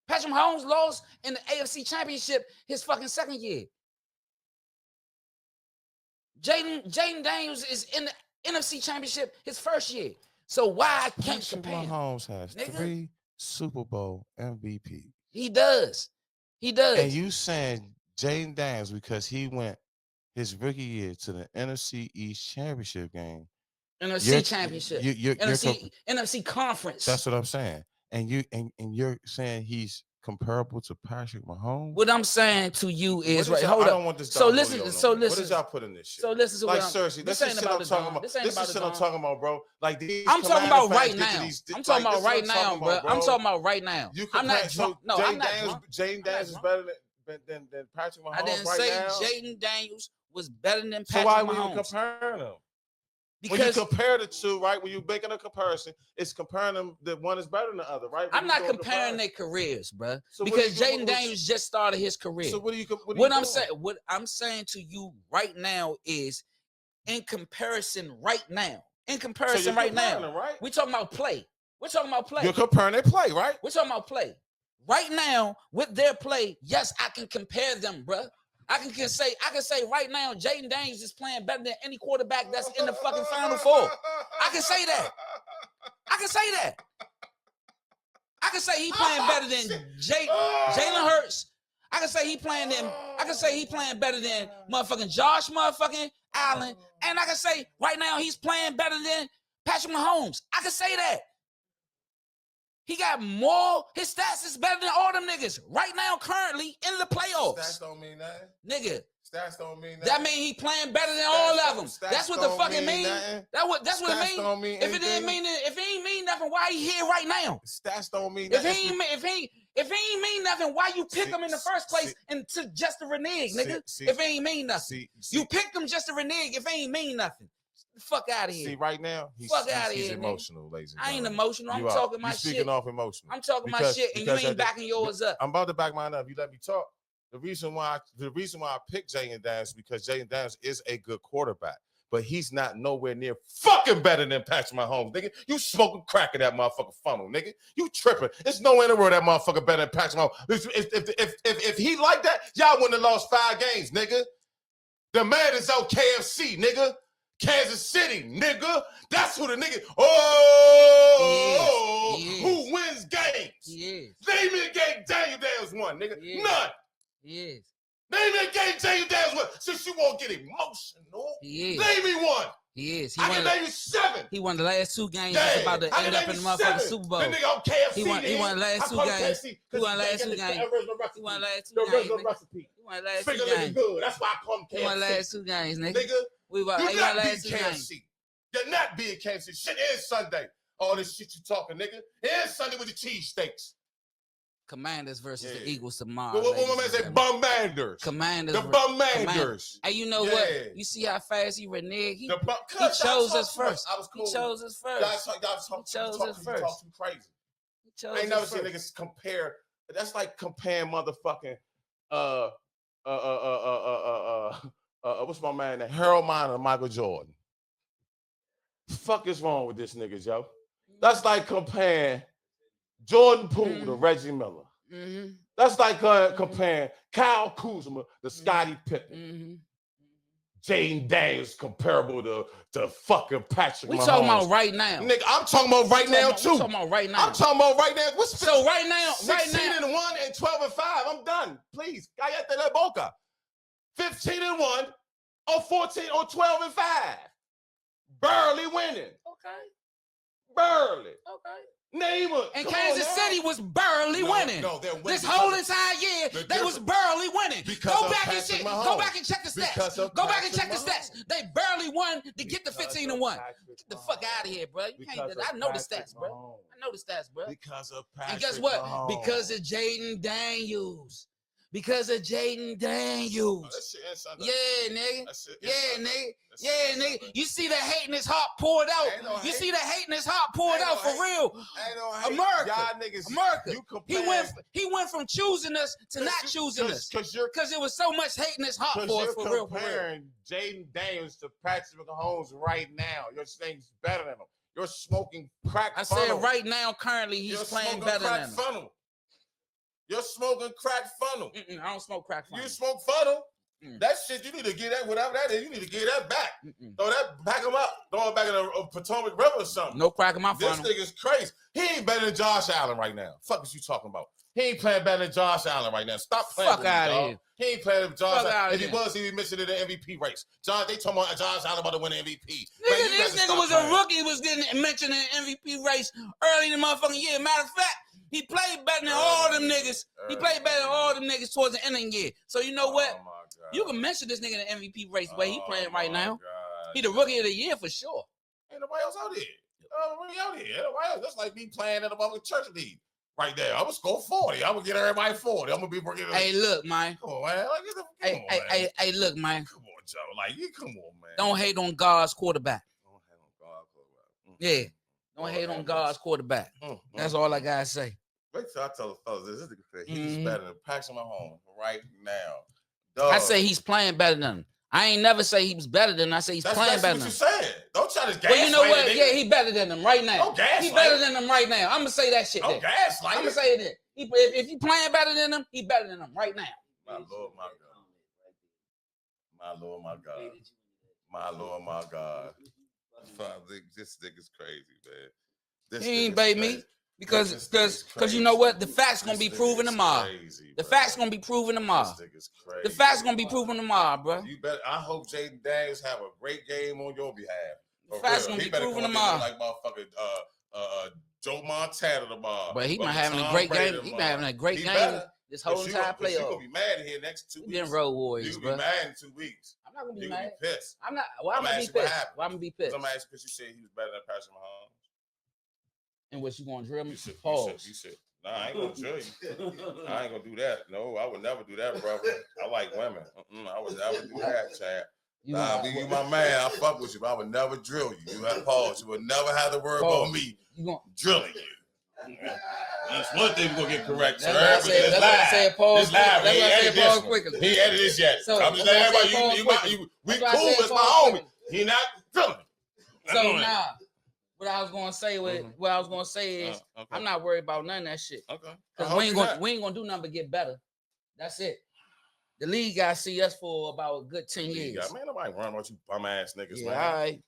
Patrick Mahomes lost in the AFC Championship his fucking second year. Jayden Daniels is in the NFC Championship his first year. So why I can't compare? Mahomes has 3 Super Bowl MVP. He does. And you saying Jayden Daniels because he went his rookie year to the NFC East Championship game. NFC Championship. NFC Conference. That's what I'm saying. And you're saying he's comparable to Patrick Mahomes? What I'm saying to you is right. Hold up. I up. don't want this. So listen. What did y'all put in this shit? So listen. Like seriously, this ain't about the Dom. This is shit I'm talking about, bro. Like these. I'm talking about right now. I'm talking about right now, bro. I'm talking about right now. I'm not drunk. No, I'm not drunk. Jayden Daniels is better than Patrick Mahomes. I didn't say Jayden Daniels was better than Patrick Mahomes. So why were you comparing them? Because when you compare the two, right? When you're making a comparison, it's comparing them that one is better than the other, right? I'm not comparing their careers, bro. So because Jayden Daniels just started his career. So what I'm saying to you right now is in comparison right now. In comparison right now. Them, right? We're talking about play. You're comparing their play, right? We're talking about play. Right now, with their play, yes, I can compare them, bro. I can say right now, Jayden Daniels is playing better than any quarterback that's in the fucking Final Four. I can say that. I can say he playing better than Jalen Hurts. I can say he playing better than motherfucking Josh motherfucking Allen. And I can say right now he's playing better than Patrick Mahomes. I can say that. He got more. His stats is better than all them niggas right now, currently in the playoffs. Stats don't mean nothing, nigga. Stats don't mean nothing. That mean he playing better than all of them. That's what the fucking mean. That's what it mean. If it ain't mean nothing, why he here right now? Stats don't mean nothing. If he ain't mean nothing, why you pick him in the first place and to just to renege, nigga? If it ain't mean nothing, you picked him just to renege. If it ain't mean nothing. Fuck out of here. See, right now, he's emotional, ladies and gentlemen. I ain't emotional. I'm talking my shit. You're speaking off emotional. I'm talking my shit, and you ain't backing yours up. I'm about to back mine up. You let me talk. The reason why I picked Jayden Daniels is because Jayden Daniels is a good quarterback, but he's not nowhere near fucking better than Patrick Mahomes, nigga. You smoking crack in that motherfucking funnel, nigga. You tripping. There's no way in the world that motherfucker better than Patrick Mahomes. If he like that, y'all wouldn't have lost 5 games, nigga. The man is out KFC, nigga. Kansas City, nigga. That's who the nigga. Who wins games? Name me a game Daniel Daniels won, nigga. None. Name me a game Daniel Daniels won. Since you won't get emotional. Name me one. I can name you 7. He won the last 2 games. He's about to end up in the motherfucking Super Bowl. The nigga on KFC. He won the last 2 games. He won the last 2 games. He won the last 2 games. He won the last 2 games. Good. That's why I call him KFC. He won the last 2 games, nigga. You're not being KFC. You're not being KFC. Shit is Sunday. All this shit you talking, nigga. It is Sunday with the cheesesteaks. Commanders versus the Eagles tomorrow. What my man say? Bummanders. Commanders. The Bummanders. Hey, you know what? You see how fast he reneged? He chose us first. He chose us first. Y'all chose us first. Talk too crazy. I ain't never seen niggas compare. That's like comparing motherfucking what's my man name? Harold Miner and Michael Jordan. Fuck is wrong with this nigga, Joe? That's like comparing Jordan Poole to Reggie Miller. That's like comparing Kyle Kuzma to Scottie Pippen. Jayden Daniels comparable to fucking Patrick Mahomes. We talking about right now. Nigga, I'm talking about right now, too. I'm talking about right now. I'm talking about right now. What's so right now, 16-1 and 12-5. I'm done. Please. Cállate la boca. 15-1 or 14 or 12-5. Barely winning. Okay. Barely. Okay. Name it. And Kansas City was barely winning. No, this whole entire year, they was barely winning. Go back and check the stats. Go back and check the stats. They barely won to get the 15-1. Get the fuck out of here, bro. You can't. I know the stats, bro. I know the stats, bro. Because of Patrick And guess what? Mahomes. Because of Jayden Daniels. Because of Jayden Daniels. That shit ain't Sunday. Yeah, nigga. That shit Yeah, ain't Sunday. nigga. That shit Yeah, ain't nigga. Sunday. You see the hate in his heart poured out. Ain't no You hate. see the hate in his heart poured Ain't out no for hate. real. Ain't no hate. America. Y'all niggas. America. You compare. He went from choosing us to not choosing us. Because it was so much hate in his heart for us, for real, for real. You're comparing Jayden Daniels to Patrick Mahomes right now. Your thing's better than him. You're smoking crack I funnel. said right now, currently, he's playing better than him. Funnel. You're smoking crack funnel. I don't smoke crack funnel. You smoke funnel. That shit, you need to get that, whatever that is, you need to get that back. Throw that, back him up. Throw it back in a Potomac River or something. No crack in my funnel. This nigga's crazy. He ain't better than Josh Allen right now. Fuck is you talking about? He ain't playing better than Josh Allen right now. Stop playing with me, dog. He ain't playing with Josh Allen. If he was, he'd be missing in the MVP race. They talking about Josh Allen about to win the MVP. Nigga, this nigga was a rookie, was getting mentioned in the MVP race early in the motherfucking year. Matter of fact, he played better than all them niggas. He played better than all them niggas towards the end of the year. So you know what? You can mention this nigga in the MVP race way he playing right now. He the rookie of the year for sure. Ain't nobody else out here. Ain't nobody else. That's like me playing in the motherfucking church league. Right there. I'm gonna score 40. I'm gonna get everybody 40. I'm gonna be working. Hey, look, man. Come on, man. Like, hey, look, man. Come on, Joe. Like, come on, man. Don't hate on God's quarterback. Don't hate on God's quarterback. Yeah. Don't hate on God's quarterback. That's all I gotta say. Wait till I tell the fellas this nigga he's better than Patrick Mahomes right now. Dog. I say he's playing better than him. I ain't never say he was better than him. I say he's playing better than him. That's what you said. Don't try to gaslight. Well, you know what? Yeah, he better than him right now. Don't gaslight. He better than him right now. I'm gonna say that shit. Don't gaslight. I'm gonna say it. If he playing better than him, he better than him right now. My Lord, my God. My Lord, my God. My Lord, my God. This nigga's crazy, man. He ain't bait me. Because you know what? The facts gonna be proven tomorrow. The facts gonna be proven tomorrow. The facts gonna be proven tomorrow, bro. You better. I hope Jayden Daniels have a great game on your behalf. The facts gonna be proven tomorrow. Like motherfucking Joe Montana tomorrow. But he been having a great game. He been having a great game this whole entire playoff. You gonna be mad here next 2 weeks. Then Road Warriors, you bro. You be mad in 2 weeks. I'm not gonna be you mad. Be pissed. I'm not. Why I'm gonna be pissed? Why I'm gonna be pissed? I'm asking because you said he was better than Patrick Mahomes. And what you gonna drill me? Pause. You said, nah, I ain't gonna drill you. I ain't gonna do that. No, I would never do that, brother. I like women. I would never do that, Chad. You my man. I fuck with you, but I would never drill you. You have pause. You would never have to worry about me drilling you. That's one thing we're gonna get correct, sir. That's why I said pause. That's why I said pause quickly. He edited this yet. So, I'm just letting everybody. We cool as my homie. He not drilling. So now. What I was gonna say is I'm not worried about none of that shit. Okay. Because we ain't gonna do nothing but get better. That's it. The league gotta see us for about a good 10 years. Man, nobody run about you bum ass niggas, man. All right.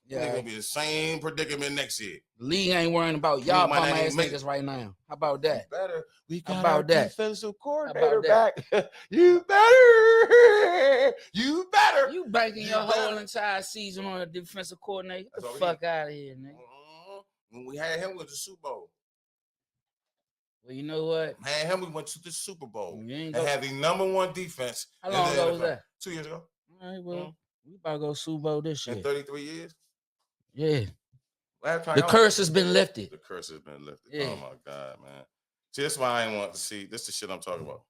They're gonna be the same predicament next year. The league ain't worrying about y'all bum ass niggas right now. How about that? Better. We got about that defensive coordinator back. You better. You better. You banking your whole entire season on a defensive coordinator. Get the fuck out of here, nigga. When we had him with the Super Bowl. Well, you know what? Had him, we went to the Super Bowl and go. had the #1 defense. How long ago was that? 2 years ago. All right, well, we about to go Super Bowl this year. In 33 years? Yeah. The curse has been lifted. The curse has been lifted. Yeah. Oh, my God, man. See, that's why I ain't want to see. This is the shit I'm talking about.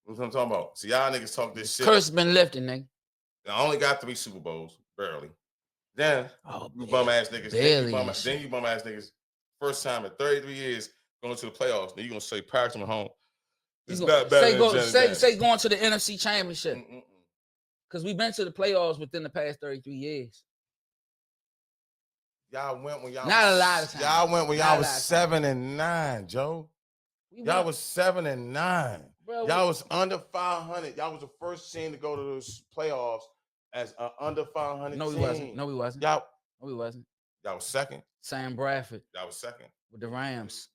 What I'm talking about. See, y'all niggas talk this shit. Curse has been lifted, nigga. I only got 3 Super Bowls, barely. Then, you bum-ass niggas. Barely. Then you bum-ass niggas. First time in 33 years going to the playoffs. Then you going to say Patrick Mahomes. It's not better say going to the NFC Championship. Because we've been to the playoffs within the past 33 years. Y'all went when y'all not a lot of times. Y'all went when y'all was 7-9, Joe. Y'all was 7-9. Bro, y'all was under 500. Y'all was the first team to go to those playoffs as an under 500 No, we team. wasn't. No, we wasn't. Y'all, no, we wasn't. Y'all was second. Sam Bradford. Y'all was second. With the Rams.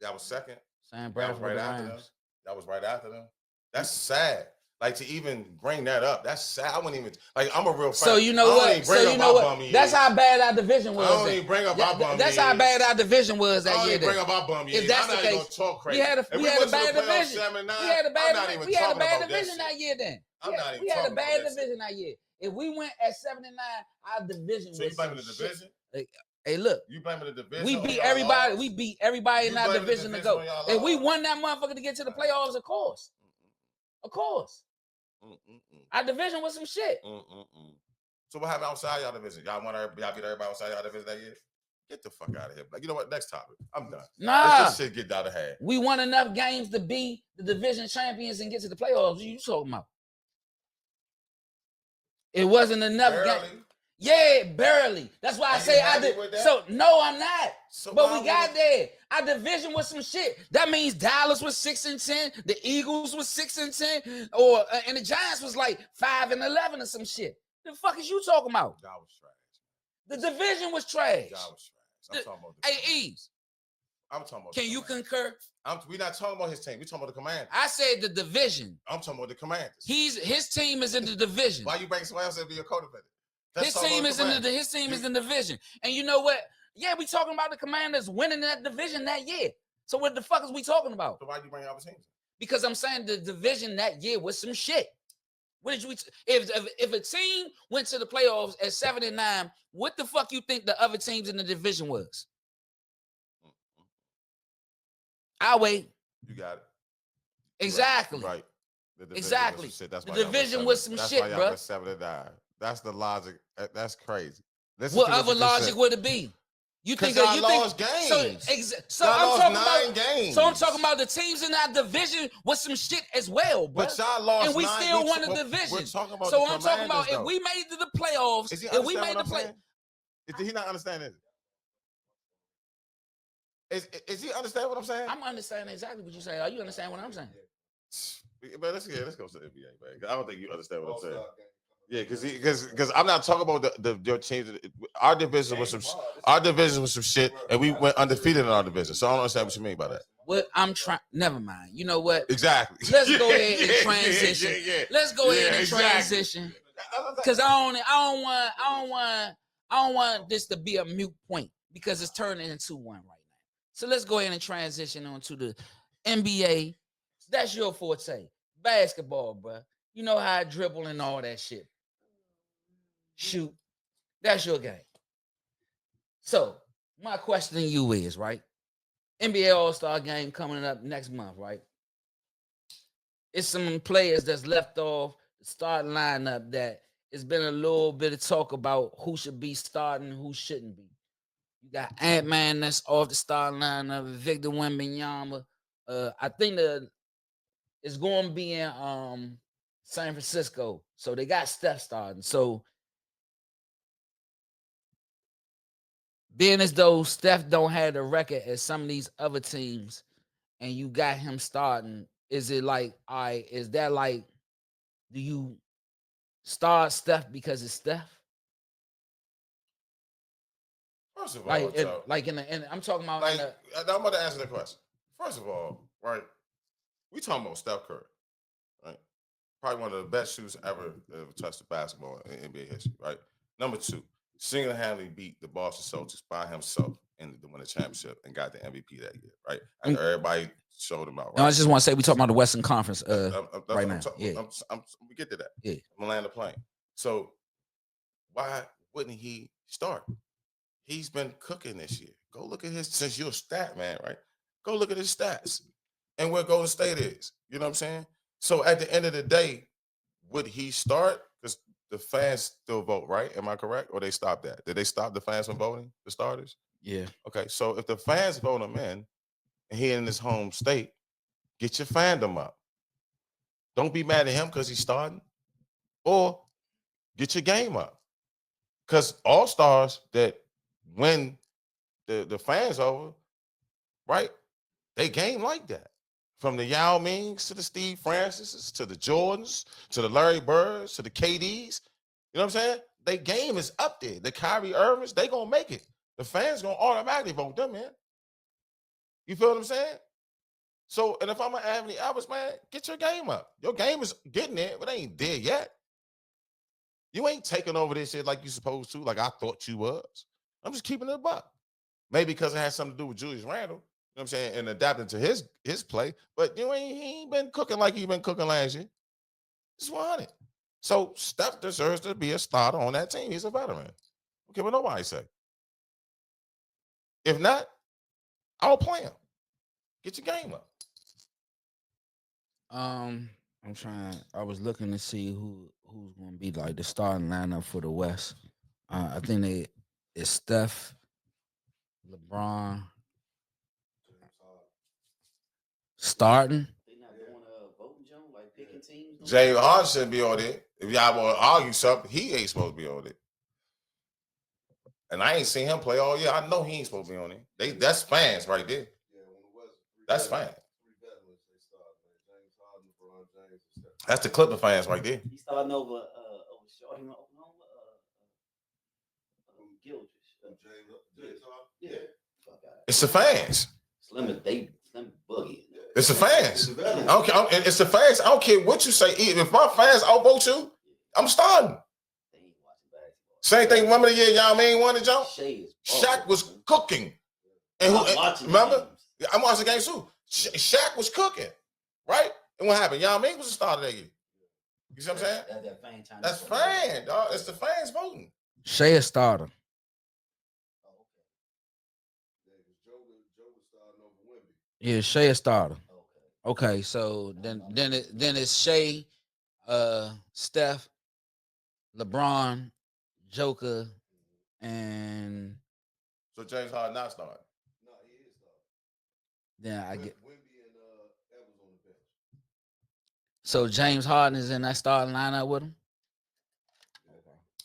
Y'all was second. Sam Bradford with the Rams. That was right after them. That's sad. Like, to even bring that up, that's sad. I wouldn't even, like, I'm a real fan. So you know what? So you know what? That's how bad our division was. I don't even bring up our bum. That's how bad our division was that year. I don't even bring up our bum. If that's the case, we had a bad division. We had a bad division that year then. We had a bad division that year. If we went at 7-9, our division was. So you blaming the division? Hey, look. You blaming the division? We beat everybody. We beat everybody in our division to go. If we won that motherfucker to get to the playoffs, of course. Of course. Our division was some shit. So what happened outside y'all division? Y'all beat everybody outside y'all division that year? Get the fuck out of here. Like, you know what? Next topic. I'm done. Nah. Let's just shit get out of hand. We won enough games to be the division champions and get to the playoffs. What you talking about? It wasn't enough games. Yeah, barely. That's why I say I did. So no, I'm not. So but we got there. Our division was some shit. That means Dallas was 6-10, the Eagles was 6-10, or and the Giants was like 5-11 or some shit. The fuck is you talking about? Y'all was trash. The division was trash. Y'all was trash. I'm talking about the Ease. I'm talking about. Can you concur? We're not talking about his team. We're talking about the Commanders. I said the division. I'm talking about the Commanders. His team is in the division. Why you bring someone else to be a co-defendant? His team is in the division. And you know what? Yeah, we talking about the Commanders winning that division that year. So what the fuck is we talking about? So why you bring other teams? Because I'm saying the division that year was some shit. What did you if a team went to the playoffs at 7-9, what the fuck you think the other teams in the division was? I'll wait. You got it. Exactly. Right. Exactly. The division was some shit, bro. 7-9. That's the logic. That's crazy. What other logic would it be? You think that you lost games? So I'm talking about 9 games. So I'm talking about the teams in that division with some shit as well, bro. But y'all lost, and we still won the division. We're talking about so I'm talking about if we made the playoffs, if we made the play. Did he not understand it? Is he understand what I'm saying? I'm understanding exactly what you're saying. Are you understand what I'm saying? But let's go to the NBA, man. I don't think you understand what I'm saying. Yeah, because I'm not talking about your teams. Our division was some shit, and we went undefeated in our division. So I don't understand what you mean by that. What I'm trying. Never mind. You know what? Exactly. Let's go ahead and transition. Let's go ahead and transition. Because I don't want this to be a mute point because it's turning into one right now. So let's go ahead and transition on to the NBA. That's your forte. Basketball, bro. You know how I dribble and all that shit. Shoot. That's your game. So my question to you is, right? NBA All-Star game coming up next month, right? It's some players that's left off the starting lineup that it's been a little bit of talk about who should be starting and who shouldn't be. You got Ant-Man that's off the starting lineup, Victor Wembanyama. I think it's going to be in San Francisco. So they got Steph starting. So being as though Steph don't have the record as some of these other teams and you got him starting, is it like, all right, is that like, do you start Steph because it's Steph? First of all, I'm talking about. I'm about to answer the question. First of all, right, we talking about Steph Curry, right? Probably one of the best shooters ever touched the basketball in NBA history, right? Number 2, single-handedly beat the Boston Celtics by himself and to win the championship and got the MVP that year, right? And everybody showed him out. Right? No, I just want to say we talking about the Western Conference right now. We get to that. Yeah, I'm gonna land the plane. So why wouldn't he start? He's been cooking this year. Go look at since you're a stat man, right? Go look at his stats and where Golden State is. You know what I'm saying? So at the end of the day, would he start? Because the fans still vote, right? Am I correct? Or they stopped that? Did they stop the fans from voting, the starters? Yeah. Okay, so if the fans vote him in and he in his home state, get your fandom up. Don't be mad at him because he's starting. Or get your game up. Because all-stars that win the fans over, right? They game like that. From the Yao Mings to the Steve Francis to the Jordans to the Larry Birds to the KDs. You know what I'm saying? Their game is up there. The Kyrie Irvings, they gonna make it. The fans gonna automatically vote them in. You feel what I'm saying? So, and if I'm an Anthony Edwards, man, get your game up. Your game is getting there, but it ain't there yet. You ain't taking over this shit like you supposed to, like I thought you was. I'm just keeping it a buck. Maybe because it has something to do with Julius Randle, you know what I'm saying, and adapting to his play. But he ain't been cooking like he been cooking last year. It's 100. So Steph deserves to be a starter on that team. He's a veteran. Okay, but nobody say. If not, I'll play him. Get your game up. I'm trying. I was looking to see who's going to be like the starting lineup for the West. I think it's Steph, LeBron starting. They not doing a voting Joe, like picking teams. James Harden shouldn't be on it. If y'all want to argue something, he ain't supposed to be on it. And I ain't seen him play all year. I know he ain't supposed to be on it. That's fans right there. That's fans. That's the Clipper fans right there. He's starting over Shorty Oklahoma. Gilbert. Yeah. It's the fans. Slim Boogie. It's the fans. I don't care. It's the fans. I don't care what you say. If my fans outvote you, I'm starting. They ain't watching basketball. Same thing. Remember the year y'all mean won it, Joe? Shaq was cooking. And remember? I'm watching the game too. Shaq was cooking, right? And what happened? Y'all mean was the starter that year. You see what I'm saying? That's fan, dog. It's the fans voting. Shea a starter. Yeah, Shea a starter. Okay, so then it's Shea, Steph, LeBron, Joker, and so James Harden not starting. No, he is starting. Then I get. Wemby and Evans on the bench. So James Harden is in that starting lineup with him.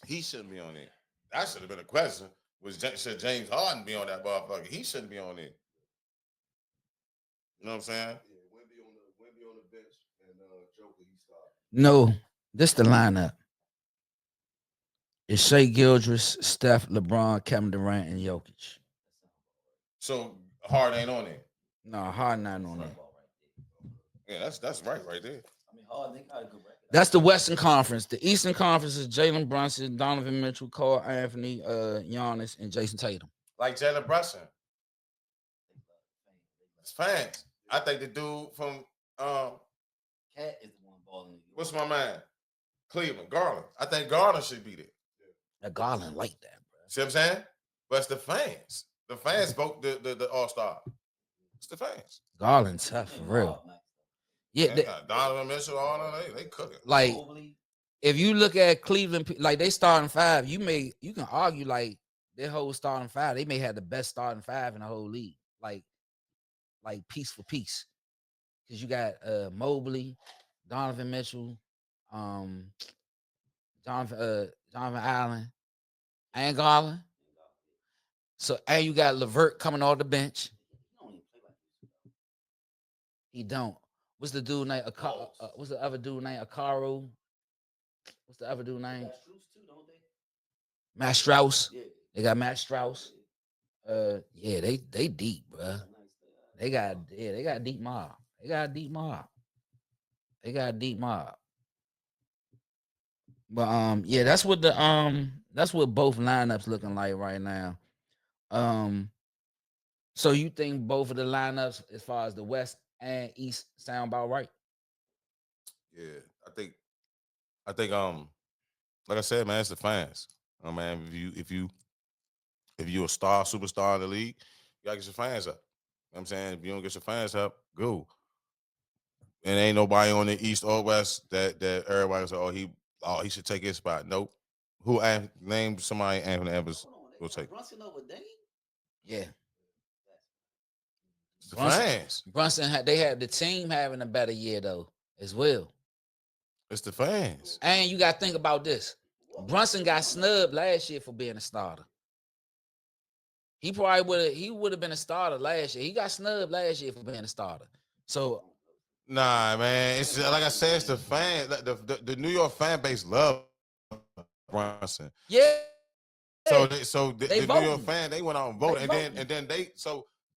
He shouldn't be on it. That should have been a question. Should James Harden be on that motherfucker? He shouldn't be on it. You know what I'm saying? Yeah, Wemby on the bench and Joker he started. No, this the lineup. It's Shea Gildress, Steph, LeBron, Kevin Durant, and Jokic. So Harden ain't on it. No, Harden not on it. Yeah, that's right there. I mean, Harden, they got a good record. That's the Western Conference. The Eastern Conference is Jalen Brunson, Donovan Mitchell, Cole Anthony, Giannis, and Jason Tatum. Like Jalen Brunson. It's fans. I think the dude from Cat is the one balling. what's my man? Cleveland, Garland. I think Garland should be there. That Garland like that, bro. See what I'm saying? But it's the fans. The fans vote the All-Star. It's the fans. Garland tough for real. Yeah, Donovan Mitchell, all that, they cooking. Like if you look at Cleveland, like they starting five, you can argue like their whole starting five. They may have the best starting five in the whole league, like piece for piece, because you got Mobley, Donovan Mitchell, Donovan Allen, and Garland. So and you got LeVert coming off the bench. He don't. What's the dude name? What's the other dude name? Akaro. What's the other dude name? Matt Strauss. Yeah. They got Matt Strauss. Yeah, they deep, bro. They got deep mob. They got a deep mob. But yeah, that's what both lineups looking like right now. So you think both of the lineups, as far as the West and East, sound about right? Yeah, I think like I said, man, it's the fans. Man, if you a superstar in the league, you gotta get your fans up. You know what I'm saying? If you don't get your fans up, go. And ain't nobody on the East or West that everybody say, he should take his spot. Nope. Who name somebody Anthony Evans will take? Brunson over Dame? Yeah. It's the fans. Brunson they had the team having a better year though, as well. It's the fans. And you gotta think about this. Brunson got snubbed last year for being a starter. He probably would have been a starter last year. He got snubbed last year for being a starter. So nah, man. It's like I said, it's the fans. The New York fan base love Brunson. yeah. So the New York fan, they went out and voted, and then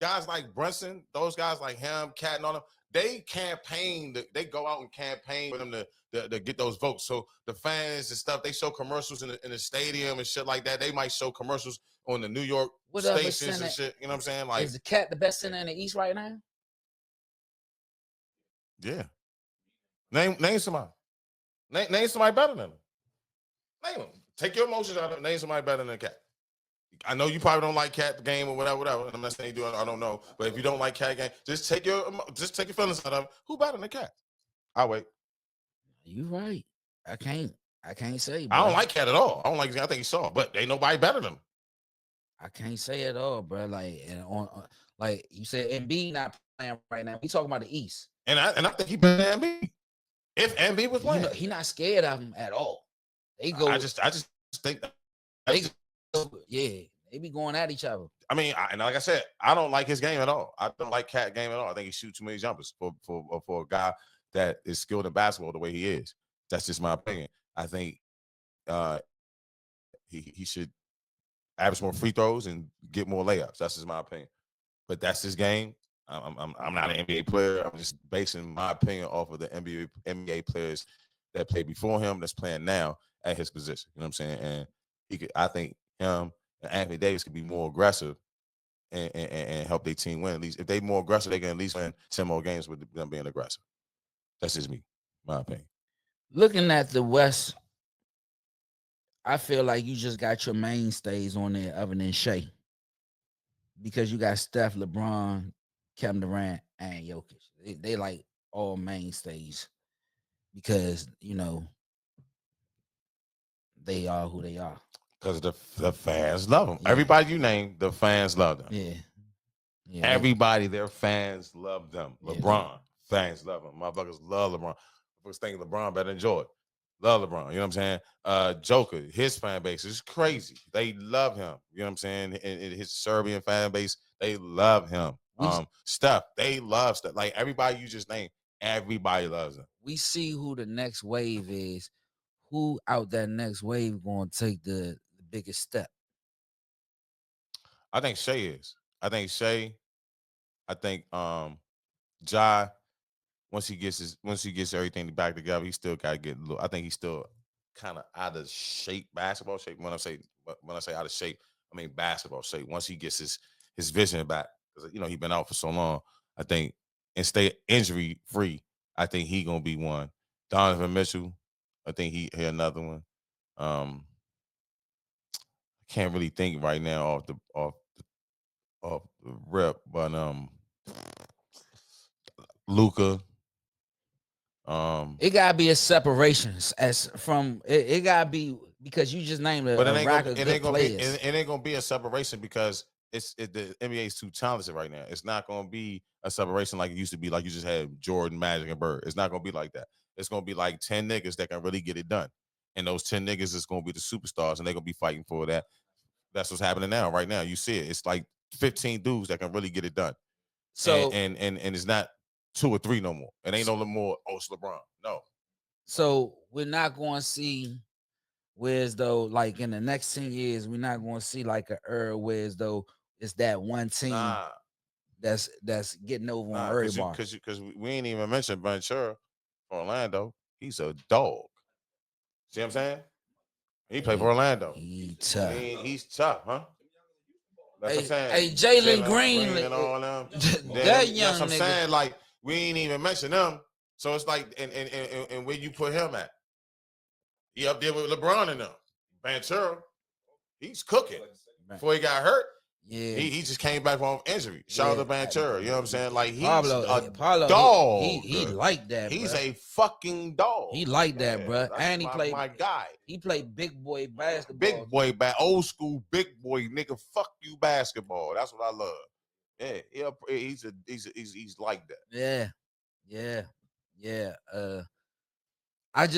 guys like Brunson, those guys like him, Cat, and all them, they campaign. They go out and campaign for them to get those votes. So the fans and stuff, they show commercials in the stadium and shit like that. They might show commercials on the New York stations and shit. You know what I'm saying? Like, is the Cat the best center in the East right now? yeah. Name somebody. Name somebody better than him. Name him. Take your emotions out of it. Name somebody better than Cat. I know you probably don't like Cat game or whatever. And I'm not saying you do. I don't know. But if you don't like Cat game, just take your feelings out of it. Who better than Cat? I'll wait. You right. I can't say, I bro. don't like Cat at all. I don't like. I think he's soft, but ain't nobody better than him. I can't say it all, bro. Like and like you said, Embiid not playing right now. We talking about the East, and I think he better than Embiid. If Embiid was playing, he not scared of him at all. They go. I just think yeah, they be going at each other. I mean, and like I said, I don't like his game at all. I don't like Cat game at all. I think he shoots too many jumpers for a guy that is skilled in basketball the way he is. That's just my opinion. I think he should average more free throws and get more layups. That's just my opinion. But that's his game. I'm not an NBA player. I'm just basing my opinion off of the NBA players that played before him, that's playing now at his position. You know what I'm saying? And I think him and Anthony Davis could be more aggressive and help their team win. At least if they more aggressive, they can at least win 10 more games with them being aggressive. That's just me, my opinion. Looking at the West, I feel like you just got your mainstays on there other than Shea. Because you got Steph, LeBron, Kevin Durant, and Jokic. They like all mainstays because, they are who they are. Because the fans love them. Yeah. Everybody you name, the fans love them. Yeah. Everybody, their fans love them. Yeah, LeBron, fans love him. Motherfuckers love LeBron. Motherfuckers think LeBron better than Jordan. Love LeBron. You know what I'm saying? Joker, his fan base is crazy. They love him. You know what I'm saying? And his Serbian fan base, they love him. Steph, they love Steph. Like everybody you just named, everybody loves him. We see who the next wave is. Who out that next wave going to take the biggest step? I think Shea is. I think Shea. I think Ja. Once he gets everything back together, he still got to get a little. I think he's still kind of out of shape, basketball shape. When I say out of shape, I mean basketball shape. Once he gets his vision back, because he's been out for so long. I think and stay injury free. I think he gonna be one. Donovan Mitchell, I think he another one. I can't really think right now off the rip, but Luka. It gotta be a separation as from it gotta be because you just named but a rack of good players. It ain't gonna be a separation because the NBA is too talented right now. It's not gonna be a separation like it used to be, like you just had Jordan, Magic, and Bird. It's not gonna be like that. It's gonna be like 10 niggas that can really get it done. And those 10 niggas is gonna be the superstars, and they're gonna be fighting for that. That's what's happening now, right now. You see it. It's like 15 dudes that can really get it done. So and it's not 2 or 3 no more. It ain't no more. Oh, it's LeBron. No. So we're not going to see whereas though, like in the next 10 years, we're not going to see like a era whereas though it's that one team that's getting over on everybody. Because we ain't even mentioned Ventura for Orlando. He's a dog. See what I'm saying? He played for Orlando. He's tough, huh? That's what I'm saying. Hey, Jaylen Green and all them. that young that's what I'm nigga. saying. Like we ain't even mention them. So it's like, and where you put him at? He up there with LeBron and them. Ventura, he's cooking. Before he got hurt, he just came back from injury. Shout out to Ventura. You know what I'm saying? Like he's a dog. He like that. He's bro. a fucking dog. He like that, bro. And he played my guy. He played big boy basketball. Big boy, old school big boy nigga. Fuck you, basketball. That's what I love. Yeah, he's like that. Yeah. I'm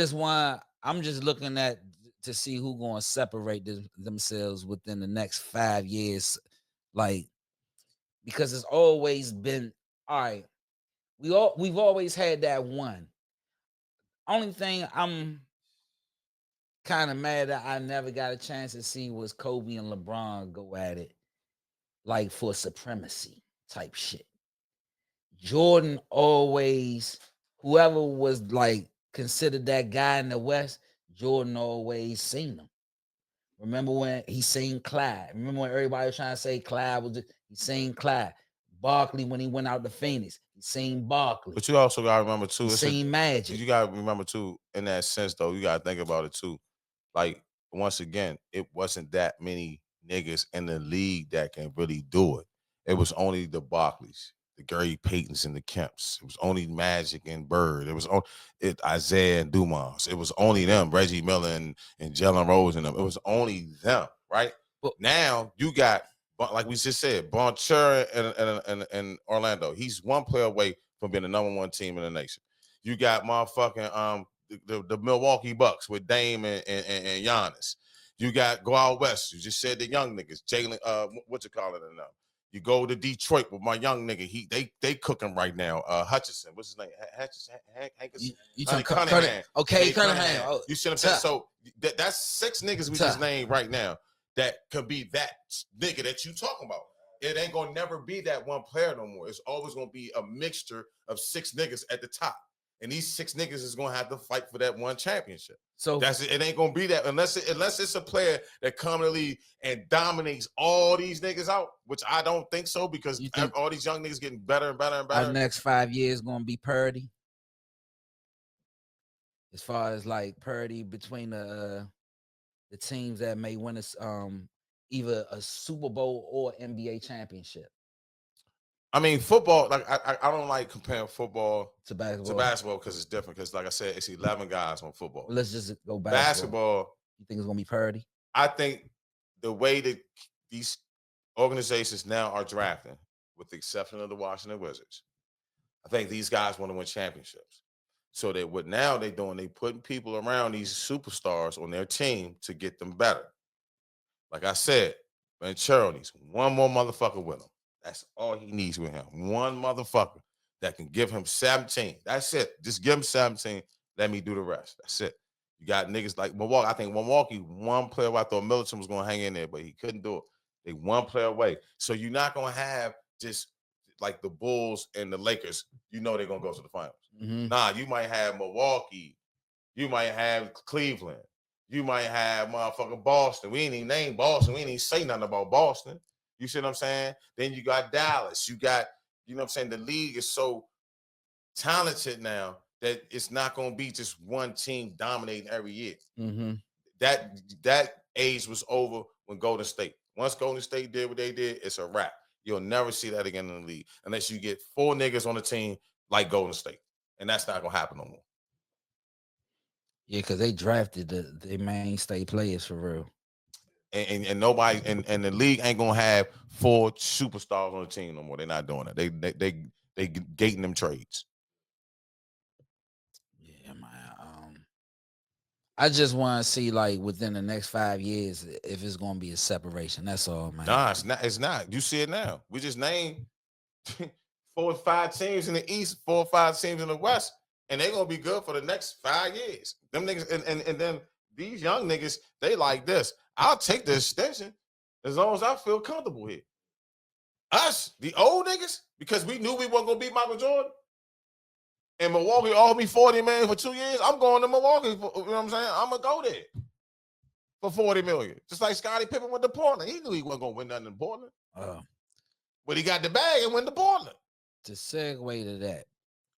just looking at to see who going to separate themselves within the next 5 years, like because it's always been all right. We've always had that one. Only thing I'm kind of mad that I never got a chance to see was Kobe and LeBron go at it, like for supremacy type shit. Jordan always, whoever was like considered that guy in the West, Jordan always seen him. Remember when he seen Clyde? Remember when everybody was trying to say Clyde was he seen Clyde? Barkley when he went out to Phoenix, he seen Barkley. But you also gotta remember too, he seen Magic. You gotta remember too, in that sense though, you gotta think about it too. Like once again, it wasn't that many niggas in the league that can really do it. It was only the Barkleys, the Gary Paytons, and the Kemps. It was only Magic and Bird. It was Isaiah and Dumas. It was only them, Reggie Miller and Jalen Rose and them. It was only them, right? Well, Now you got, like we just said, Bonchera and Orlando. He's one player away from being the number one team in the nation. You got motherfucking the Milwaukee Bucks with Dame and Giannis. You got go out west. You just said the young niggas, Jaylen, what you call it now? You go to Detroit with my young nigga. They cooking right now. Hutchinson, what's his name? Hutchinson, Hankerson. You Cunningham. Okay, Cunningham. Cunningham. Oh, You see what I'm saying? So that's 6 niggas we just named right now that could be that nigga that you talking about. It ain't gonna never be that one player no more. It's always gonna be a mixture of 6 niggas at the top. And these 6 niggas is gonna have to fight for that one championship. So that's it. It ain't gonna be that unless it's a player that come to the league and dominates all these niggas out, which I don't think so, because all these young niggas getting better and better and better. Our next 5 years gonna be parity. As far as like parity between the teams that may win us either a Super Bowl or NBA championship. I mean, football, like I don't like comparing football to basketball because it's different. Because like I said, it's 11 guys on football. Well, let's just go basketball. You think it's gonna be parity? I think the way that these organizations now are drafting, with the exception of the Washington Wizards, I think these guys want to win championships. So that what now they're doing, they putting people around these superstars on their team to get them better. Like I said, Ventura needs one more motherfucker with him. That's all he needs with him. One motherfucker that can give him 17. That's it. Just give him 17. Let me do the rest. That's it. You got niggas like Milwaukee. I think Milwaukee, one player I thought Middleton was going to hang in there, but he couldn't do it. They one player away. So you're not going to have just like the Bulls and the Lakers. You know they're going to go to the finals. Mm-hmm. Nah, you might have Milwaukee. You might have Cleveland. You might have motherfucking Boston. We ain't even named Boston. We ain't even say nothing about Boston. You see what I'm saying? Then you got Dallas. You got, you know what I'm saying? The league is so talented now that it's not going to be just one team dominating every year. Mm-hmm. That age was over when Golden State. Once Golden State did what they did, it's a wrap. You'll never see that again in the league unless you get 4 niggas on the team like Golden State. And that's not going to happen no more. Yeah, because they drafted the mainstay players for real. And nobody and the league ain't gonna have 4 superstars on the team no more. They're not doing it. They gating them trades. Yeah, man. I just want to see like within the next 5 years if it's gonna be a separation. That's all, man. Nah, it's not. It's not. You see it now. We just named 4 or 5 teams in the East, 4 or 5 teams in the West, and they're gonna be good for the next 5 years. Them niggas and then these young niggas, they like this. I'll take the extension as long as I feel comfortable here. Us, the old niggas, because we knew we weren't gonna beat Michael Jordan. And Milwaukee offered me $40 million for 2 years. I'm going to Milwaukee. You know what I'm saying? I'm gonna go there for $40 million. Just like Scottie Pippen went to Portland. He knew he wasn't gonna win nothing in Portland. But he got the bag and went to Portland. To segue to that,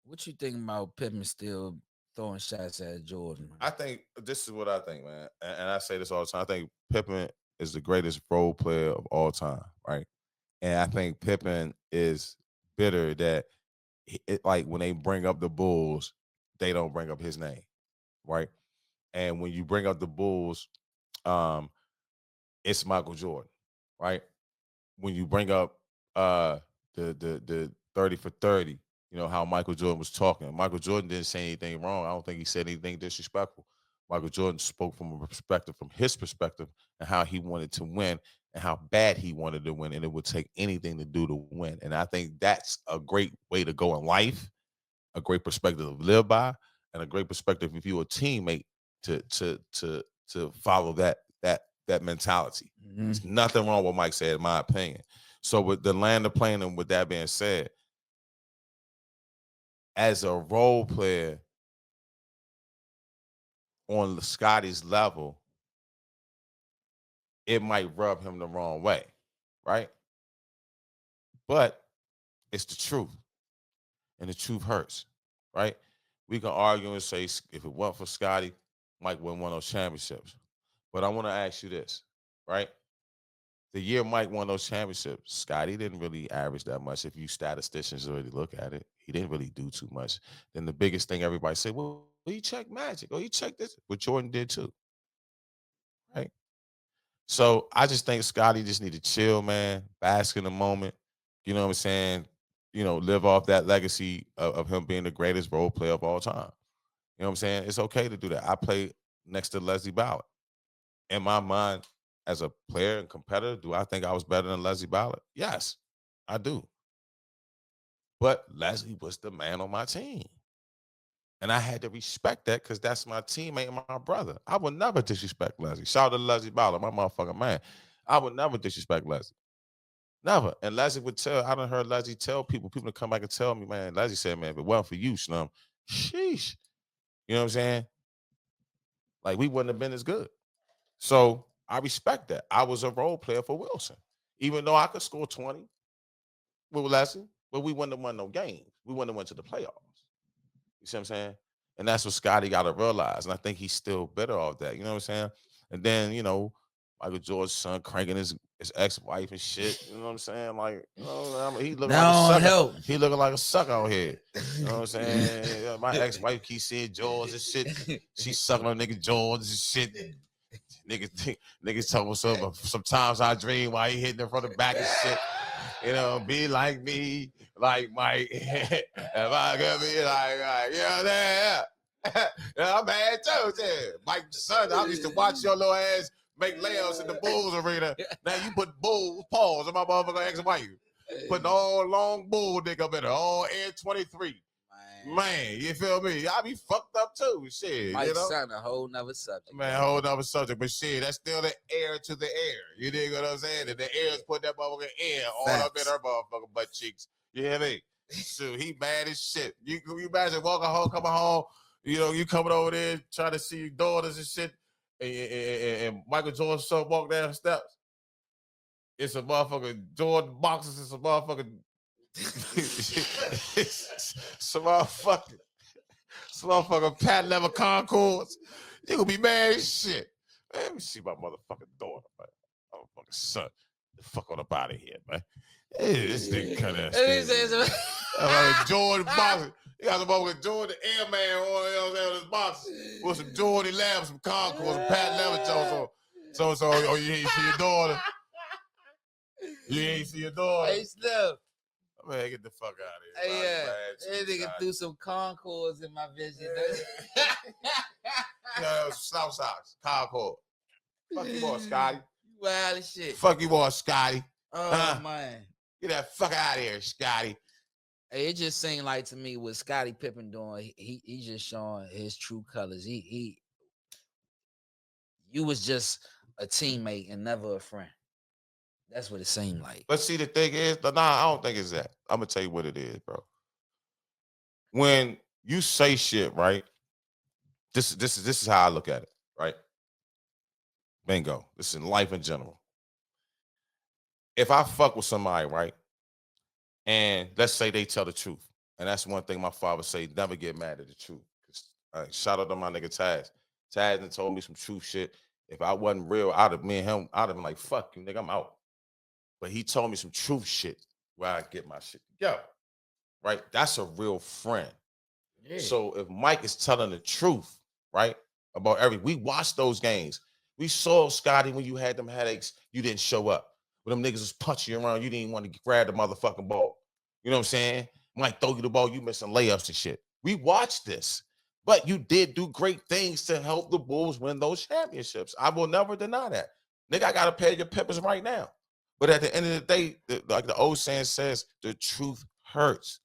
what you think about Pippen still throwing shots at Jordan? I think this is what I think, man. And I say this all the time. I think Pippen is the greatest role player of all time, right? And I think Pippen is bitter that like when they bring up the Bulls, they don't bring up his name, right? And when you bring up the Bulls, it's Michael Jordan, right? When you bring up the 30 for 30, you know, how Michael Jordan was talking. Michael Jordan didn't say anything wrong. I don't think he said anything disrespectful. Michael Jordan spoke from his perspective, and how he wanted to win and how bad he wanted to win, and it would take anything to do to win. And I think that's a great way to go in life, a great perspective to live by, and a great perspective if you're a teammate to follow that mentality. Mm-hmm. There's nothing wrong with Mike said, in my opinion. So with the land of playing, and with that being said, as a role player on Scotty's level, it might rub him the wrong way, right? But it's the truth, and the truth hurts, right? We can argue and say if it weren't for Scotty, Mike wouldn't win those championships. But I want to ask you this, right? The year Mike won those championships, Scotty didn't really average that much. If you statisticians really look at it, he didn't really do too much. Then the biggest thing everybody said, well, he checked Magic, or he checked this, what Jordan did too, right? So I just think Scotty just need to chill, man, bask in the moment. You know what I'm saying? Live off that legacy of him being the greatest role player of all time. You know what I'm saying? It's okay to do that. I played next to Leslie Ballard. In my mind, as a player and competitor, do I think I was better than Leslie Ballard? Yes, I do. But Leslie was the man on my team. And I had to respect that because that's my teammate and my brother. I would never disrespect Leslie. Shout out to Leslie Ballard, my motherfucking man. I would never disrespect Leslie. Never. And Leslie would tell, I done heard Leslie tell people to come back and tell me, man, Leslie said, man, if it wasn't for you, Snum, sheesh. You know what I'm saying? Like, we wouldn't have been as good. So I respect that. I was a role player for Wilson. Even though I could score 20 with Leslie, but we wouldn't have won no games. We wouldn't have went to the playoffs. You see what I'm saying? And that's what Scotty got to realize. And I think he's still better off that. You know what I'm saying? And then, Michael Jordan's son cranking his ex-wife and shit. You know what I'm saying? Like, he looking like a Don't sucker. help. He looking like a sucker out here. You know what I'm saying? Yeah, my ex-wife keeps seeing George and shit. She sucking on nigga George and shit. Niggas talking about sometimes I dream while he hitting her from the back and shit. Be like me, like Mike. If I could be like, yeah. I'm mad too. Mike's son, I used to watch your little ass make layups in the Bulls arena. Now you put Bulls, pause on my motherfucking ex-wife. Putting all long bull dick up in her, all Air 23. Man, you feel me? I be fucked up too. Shit, Mike's son, a whole nother subject. Man, whole nother subject. But shit, that's still the air to the air. You dig what I'm saying? And the air is putting that motherfucking air all up in her motherfucking butt cheeks. You hear me? So he mad as shit. You imagine walking home, coming home, you coming over there trying to see your daughters and shit, and Michael Jordan's son walk down the steps. It's a motherfucking Jordan boxes. It's a motherfucking some motherfucking patent leather Concords. You gonna be mad as shit. Man, let me see my motherfucking daughter, man. Motherfucking son. The fuck on up out of here, man. Hey, this nigga cut ass. Jordan boxes. You got some motherfucking Jordan Airman on his boxes with some Jordan 11, some Concords, some patent leather joints on. So, you ain't see your daughter. You ain't see your daughter. Hey, Slim. Man, get the fuck out of here. Hey, yeah. That nigga threw some Concords in my vision. Slouch socks, Concord. Fuck you, boy, Scotty. You wild as shit. Fuck you, boy, Scotty. Oh, man. Get that fuck out of here, Scotty. Hey, it just seemed like to me what Scottie Pippen doing, he just showing his true colors. You was just a teammate and never a friend. That's what it seemed like. But see, the thing is, I don't think it's that. I'm gonna tell you what it is, bro. When you say shit, right? This is how I look at it, right? Bingo. This is in life in general. If I fuck with somebody, right, and let's say they tell the truth, and that's one thing my father say: never get mad at the truth. Shout out to my nigga Taz. Taz done told me some truth shit. If I wasn't real, I'd have been like, fuck you, nigga, I'm out. But he told me some truth shit where I get my shit together. Right? That's a real friend. Yeah. So if Mike is telling the truth, right, about we watched those games. We saw Scotty when you had them headaches, you didn't show up. When them niggas was punching you around, you didn't want to grab the motherfucking ball. You know what I'm saying? Mike throw you the ball, you missing layups and shit. We watched this. But you did do great things to help the Bulls win those championships. I will never deny that. Nigga, I got to pay your peppers right now. But at the end of the day, like the old saying says, the truth hurts.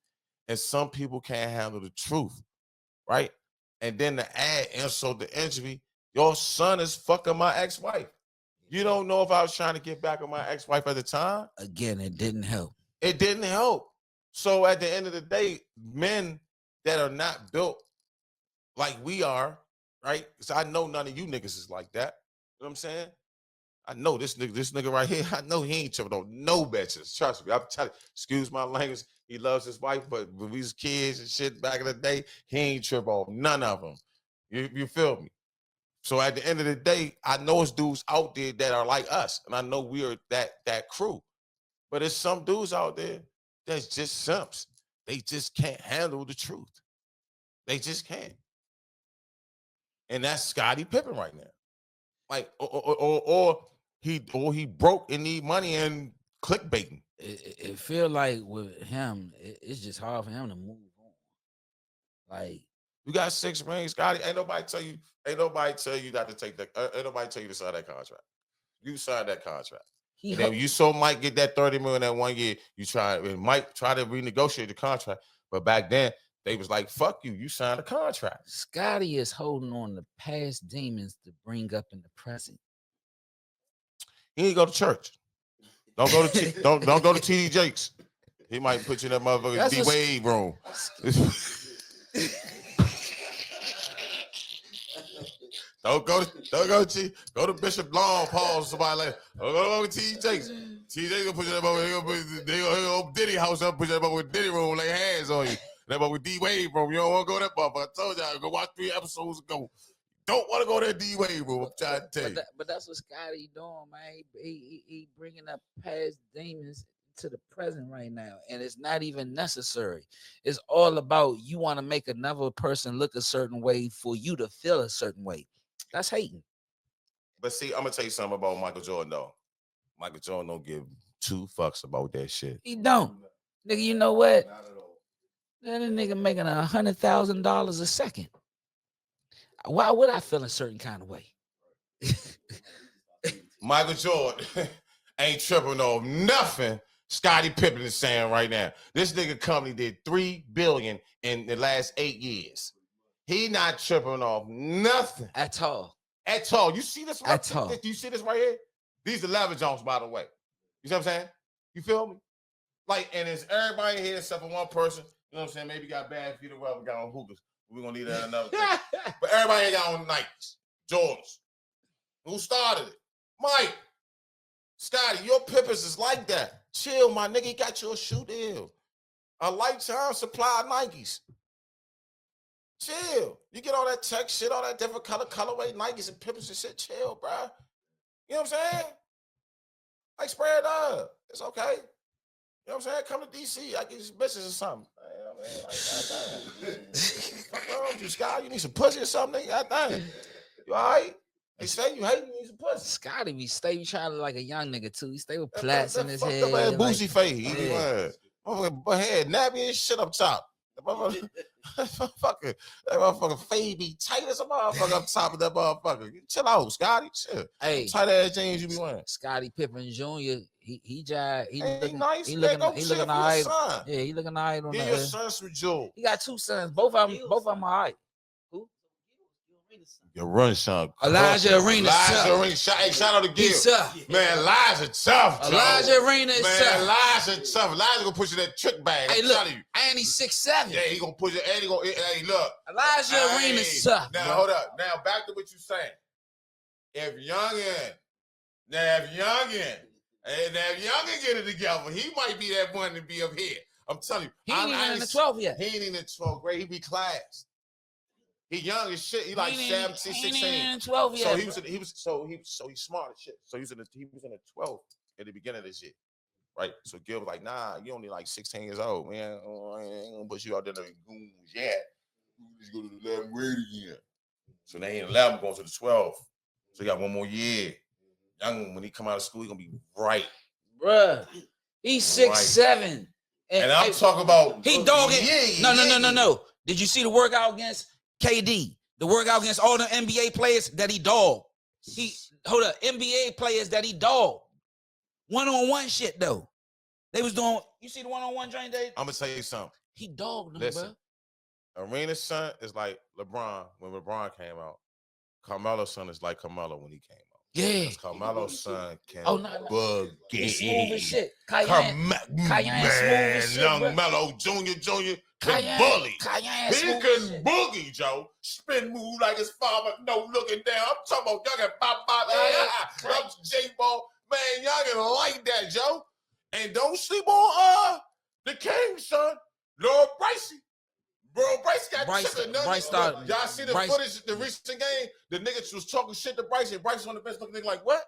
And some people can't handle the truth, right? And then to add insult to injury, your son is fucking my ex-wife. You don't know if I was trying to get back on my ex-wife at the time. Again, it didn't help. It didn't help. So at the end of the day, men that are not built like we are, right? Because I know none of you niggas is like that. You know what I'm saying? I know this nigga right here, I know he ain't tripping on no bitches. Trust me. I'm telling you, excuse my language. He loves his wife, but when we was kids and shit back in the day, he ain't tripping on none of them. You feel me? So at the end of the day, I know it's dudes out there that are like us, and I know we are that crew. But there's some dudes out there that's just simps. They just can't handle the truth. They just can't. And that's Scottie Pippen right now. Like, or he broke and need money and clickbaiting. It feel like with him, it's just hard for him to move on. Like, you got 6 rings, Scottie. Ain't nobody tell you not to take that. Ain't nobody tell you to sign that contract. You signed that contract. And then you saw Mike get that $30 million that 1 year. Mike tried to renegotiate the contract, but back then they was like, "Fuck you! You signed a contract." Scottie is holding on to past demons to bring up in the present. He ain't go to church. Don't go to don't go to TD Jakes. He might put you in that motherfucking D Wade room. Go to Bishop Long, Paul, somebody like. Don't go to TD Jakes. TD Jakes gonna put you in that motherfucker. They gonna Diddy house up, put you in that motherfucker Diddy room, lay hands on you. That motherfucker D Wade room. You don't want to go that motherfucker. I told y'all, go watch 3 episodes ago. Don't want to go to that D Wade room. I'm trying to tell you. But that's what Scottie doing, man. He bringing up past demons to the present right now, and it's not even necessary. It's all about you want to make another person look a certain way for you to feel a certain way. That's hating. But see, I'm gonna tell you something about Michael Jordan though. Michael Jordan don't give 2 fucks about that shit. He don't, nigga. You know what? That nigga making $100,000 a second. Why would I feel a certain kind of way? Michael Jordan ain't tripping off nothing Scottie Pippen is saying right now. This nigga company did $3 billion in the last 8 years. He not tripping off nothing at all. At all. You see this? At all. Do you see this right here? These are leather Jones, by the way. You see what I'm saying? You feel me? Like, and it's everybody here except for one person. You know what I'm saying? Maybe got bad feet or whatever, got on hookers. We're gonna need that another thing. But everybody ain't got on Nikes, Jordans. Who started it? Mike. Scottie, your Pippins is like that. Chill, my nigga. He got you a shoe deal. A lifetime supply of Nikes. Chill. You get all that tech shit, all that different colorway Nikes and Pippins and shit. Chill, bro. You know what I'm saying? Like, spread up. It's okay. You know what I'm saying? Come to DC. I get you bitches or something. You know what I mean? Fuck wrong with you, Scott? You need some pussy or something, nigga? Goddamn. You all right? They say you hate me, you need some pussy. Scottie be stay trying to look like a young nigga too. He stay with plaits in his head. Fuck that boozy like, face. Yeah. Motherfucker head nappy and shit up top. That motherfucker fade be tight as a motherfucker up top of that motherfucker. Chill out, Scottie. Chill. Hey, tight ass jeans you be wearing. Scottie Pippen Jr. He looking nice. He looking all right. Son. Yeah, he looking all right on Get your son some jewels. He got 2 sons. Both of them all right. Who? Your run son. Elijah Arena. Shout out to Gil. Man, Elijah tough. Elijah Arena is tough. Man, Elijah tough. Elijah gonna put you that trick bag. Hey, look, and he's 6'7". Yeah, he gonna put you. And he gonna. Hey, look. Elijah Arena is tough. Now hold up. Now back to what you saying. If youngin get it together, he might be that one to be up here. I'm telling you. He ain't even in the 12th yet. He ain't in the 12th grade. He be classed. He young as shit. He like 17, 16. He ain't in the 12th yet. So he's smart as shit. So he was in the 12th at the beginning of this shit. Right? So Gil was like, nah, you only like 16 years old, man. I ain't gonna put you out there in the goons yet. Just go to the 11th grade again. So they ain't 11 going to the 12th. So he got 1 more year. Young, when he come out of school, he gonna be bright. Bruh, he's 6'7". And I'm talking about he dogging. No. Did you see the workout against KD? The workout against all the NBA players that he dogged. NBA players that he dogged. One-on-one shit though. They was doing. You see the one-on-one joint? I'm gonna tell you something. He dogged them, Listen, bro. Arena's son is like LeBron when LeBron came out. Carmelo's son is like Carmelo when he came out. Yeah. Carmelo's son can boogie. Smooth as shit. Cayenne smooth as shit, young bro. Mello Jr. Can bully. He can boogie, Joe. Spin move like his father, no looking down. I'm talking about y'all can pop. I'm J-Ball. Man, y'all can like that, Joe. And don't sleep on the king, son. Lord Bricey. Bro, Bryce got Bryce- chicken nuggets. Bryce started- Y'all see the Bryce- footage, the recent game? The niggas was talking shit to Bryce, and Bryce on the bench looking like, what?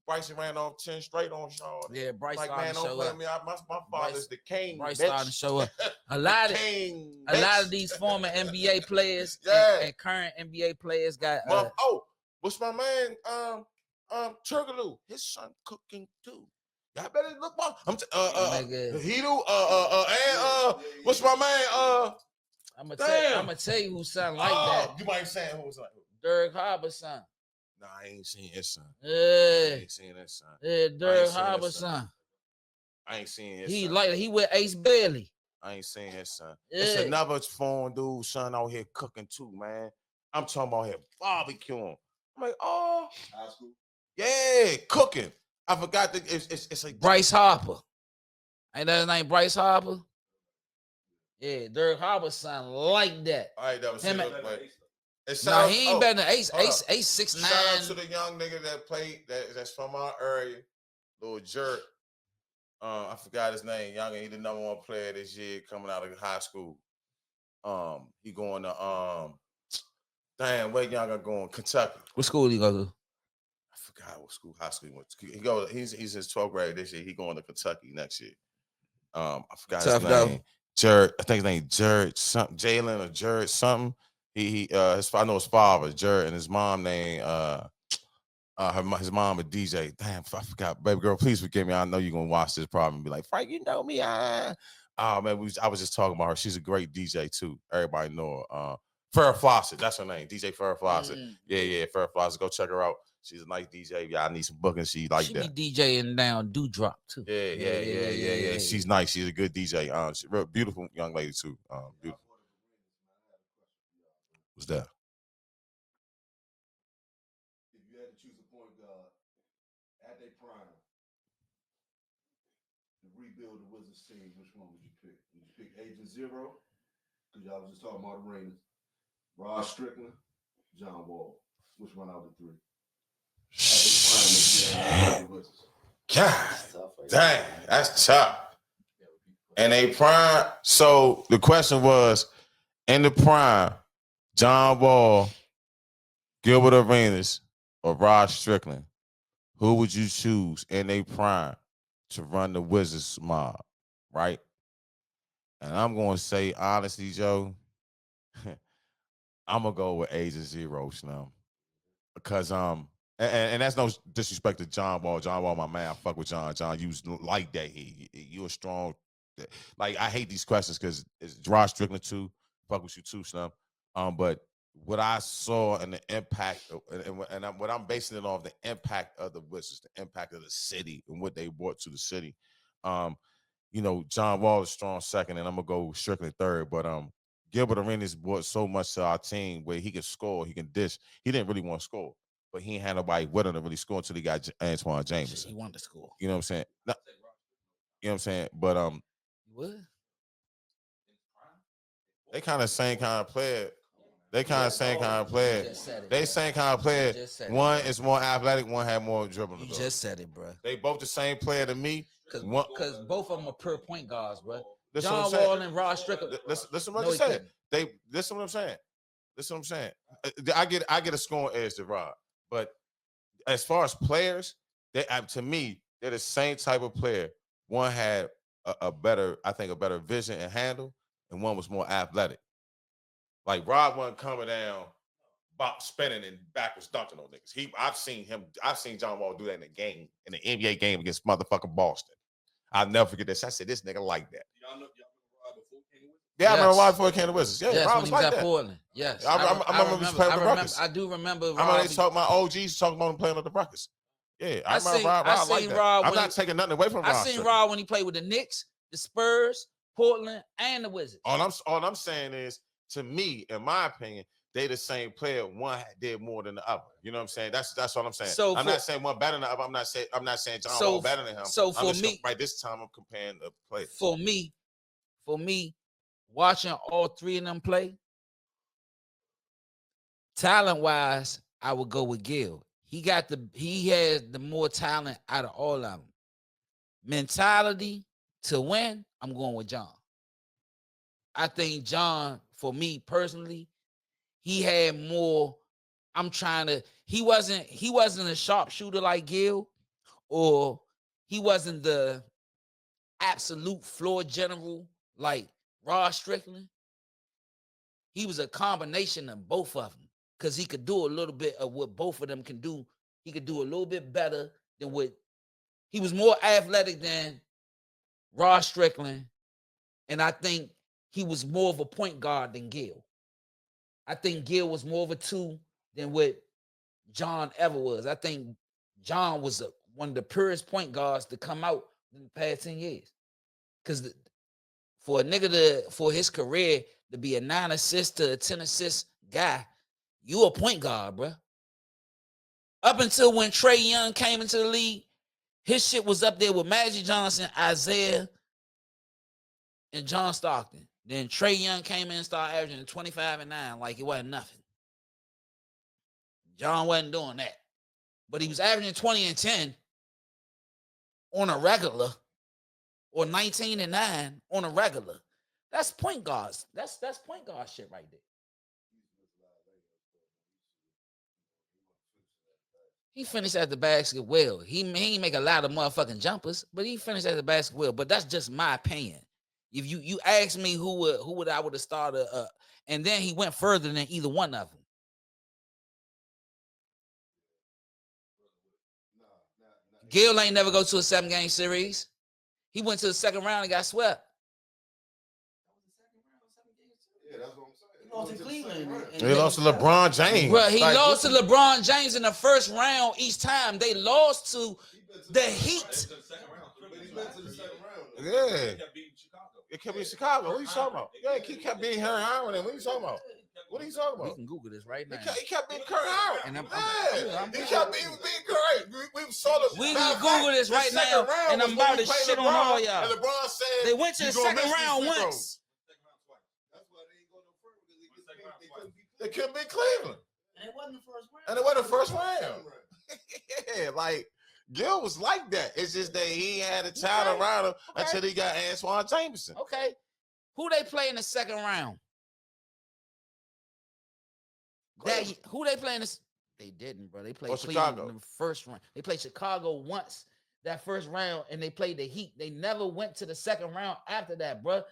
Bryce ran off 10 straight on Shaw. Yeah, Bryce Like, starting man, to don't show play up. me. My Bryce- father's the king, Bryce bitch. starting to show up. A lot of king, a lot bitch. of these former NBA players Yeah. and current NBA players got What's my man? Turgaloo, his son cooking too. Y'all better look. nigga. Hedo, what's my man? I'm Damn. gonna tell you who sound like that. You might be saying who was like who? Derek Harbour son. Nah, I ain't seen his son. I Yeah, ain't seen his son. Derek seen Harbour his son. son. I ain't seen his He son. he with Ace Bailey. I ain't seen his son. Yeah. It's another foreign dude, son, out here cooking too, man. I'm talking about here barbecuing. I'm like, oh, High school. yeah, cooking. I forgot that it's like Bryce Harper. Ain't that his name, Bryce Harper? Yeah, Derek Harbour son like that. I ain't never seen Him him and- play. Nah, he ain't better than Ace. hold Ace up. 6'9". Shout out to the young nigga that played that's from our area, little jerk. I forgot his name. Young, he the number 1 player this year coming out of high school. He going to damn, where young are going? Kentucky. What school he go to? I forgot what school, high school he went to. He's in 12th grade this year. He going to Kentucky next year. I forgot Tough his though. name. Jared, I think his name Jared something, Jayden or Jared something. I know his father, Jared, and his mom named his mom a DJ. Damn, I forgot. Baby girl, please forgive me. I know you're gonna watch this problem and be like, Frank, you know me. Oh man, I was just talking about her. She's a great DJ too. Everybody know her. Farrah Fawcett, that's her name. DJ Farrah Fawcett. Yeah, Farrah Fawcett. Go check her out. She's a nice DJ. Yeah, I need some bookings. She like She that. be DJing down Dewdrop too. Yeah. She's nice. She's a good DJ. She's a real beautiful young lady too. Beautiful. What's that? If you had to choose a point guard at their prime to rebuild the Wizards team, which one would you pick? Would you pick Agent Zero? Because y'all was just talking about the Rangers. Rod Strickland, John Wall. Which one out of the 3? At their prime, if you had the Wizards. God, dang, that's tough. And a prime. So the question was, in the prime, John Wall, Gilbert Arenas, or Rod Strickland, who would you choose in a prime to run the Wizards mob, right? And I'm going to say, honestly, Joe, I'm going to go with Agent Zero, Slim. Because, and that's no disrespect to John Wall. John Wall, my man, I fuck with John. John, you was like that. You a strong, like, I hate these questions because it's Rod Strickland too. Fuck with you too, Slim. But what I saw and the impact, what I'm basing it off, the impact of the Wizards, the impact of the city and what they brought to the city. John Wall is strong second, and I'm gonna go Strickland third. But Gilbert Arenas brought so much to our team where he can score, he can dish. He didn't really want to score, but he ain't had nobody with him to really score until he got Antoine Jameson. He wanted to score. You know what I'm saying? You know what I'm saying? But What? they kind of same kind of player. They kind of same kind of player. They same kind of player. One is more athletic, one had more dribbling. You just said it, bro. They both the same player to me. Because both of them are pure point guards, bro. Listen John what I'm saying. Wall and Rod Strickland. Listen what No, I'm he saying. couldn't. Listen what I'm saying. Listen what I'm saying. I get a scoring edge to Rod, but as far as players, to me, they're the same type of player. One had a better vision and handle, and one was more athletic. Like Rod wasn't coming down, spinning and backwards dunking on niggas. I've seen John Wall do that in the NBA game against motherfucking Boston. I'll never forget this. I said, this nigga like that. Y'all remember Rod before he came with? Yeah, I remember Rod before he came to Wizards. Yeah, Yes, Rod when was he was like at that. Portland. Yes. I remember he playing with the Rockets. I do remember I remember Rod. they talking about OGs talking about him playing with the Rockets. Yeah, I remember Rod like that. Rod I'm when not taking nothing away from Rod. I seen Rod when he played with the Knicks, the Spurs, Portland, and the Wizards. All I'm saying is, to me, in my opinion, they the same player. One did more than the other. You know what I'm saying? That's what I'm saying. So I'm not saying one better than the other. I'm not saying John Wall better than him. So for me, by this time, I'm comparing the players. For me, watching all 3 of them play, talent-wise, I would go with Gil. He has the more talent out of all of them. Mentality to win, I'm going with John. I think John for me personally, he had more. He wasn't a sharpshooter like Gil, or he wasn't the absolute floor general like Rod Strickland. He was a combination of both of them because he could do a little bit of what both of them can do. He could do a little bit better than what he was more athletic than Rod Strickland. And I think he was more of a point guard than Gil. I think Gil was more of a 2 than what John ever was. I think John was one of the purest point guards to come out in the past 10 years. Because for a nigga for his career to be a 9 assist to a 10 assist guy, you a point guard, bro. Up until when Trae Young came into the league, his shit was up there with Magic Johnson, Isaiah, and John Stockton. Then Trae Young came in and started averaging 25 and 9 like it wasn't nothing. John wasn't doing that. But he was averaging 20 and 10 on a regular, or 19 and 9 on a regular. That's point guards. That's point guard shit right there. He finished at the basket well. He ain't make a lot of motherfucking jumpers, but he finished at the basket well. But that's just my opinion. If you ask me who would I would have started, and then he went further than either one of them. Gil ain't never go to a 7-game series. He went to the second round and got swept. Yeah, that's what I'm saying. He lost to Cleveland. He lost to LeBron James. Bro, he lost to LeBron James in the first round each time. They lost to the Heat. Yeah. It kept being Chicago. What are you talking about? Yeah, he kept being Harry Howard. What are you talking about? What are you talking We about? can Google this right now. He kept being Kurt Howard. And He kept being Kurt. We saw the. We can Google this right now, and I'm about to shit on all y'all. And LeBron said They went to the second round once. They couldn't beat Cleveland. And it wasn't the first round. And it wasn't the first round. Yeah, like Gil was like that. It's just that he had a child around him until he got Antoine Jameson. Okay. Who they play in the second round? Who they play in this? They didn't, bro. They played Cleveland Chicago in the first round. They played Chicago once that first round, and they played the Heat. They never went to the second round after that, bro.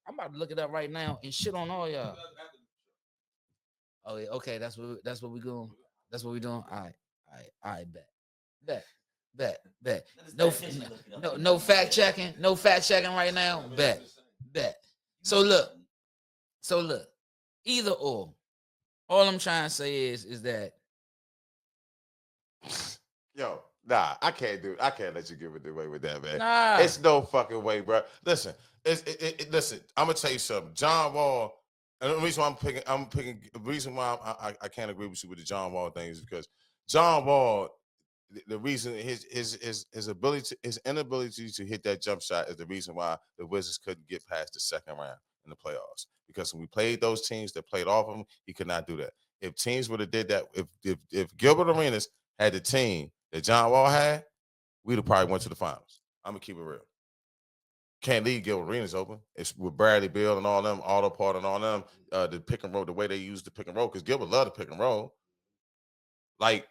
I'm about to look it up right now and shit on all y'all. Oh yeah, okay. That's what we doing. That's what we doing. All right. Bet. No fact checking. No fact checking right now. Bet. So look. Either or. All I'm trying to say is that. Yo, nah, I can't let you give it away with that, man. Nah. It's no fucking way, bro. Listen, listen. I'm gonna tell you something. John Wall, and the reason why I'm picking. The reason why I can't agree with you with the John Wall thing is because John Wall, the reason his ability, his inability to hit that jump shot is the reason why the Wizards couldn't get past the second round in the playoffs. Because when we played those teams that played off him, he could not do that. If teams would have did that, if Gilbert Arenas had the team that John Wall had, we'd have probably went to the finals. I'm gonna keep it real. Can't leave Gilbert Arenas open. It's with Bradley Beal and all them, Auto Part and all them, the pick and roll, the way they use the pick and roll, because Gilbert loved the pick and roll. Like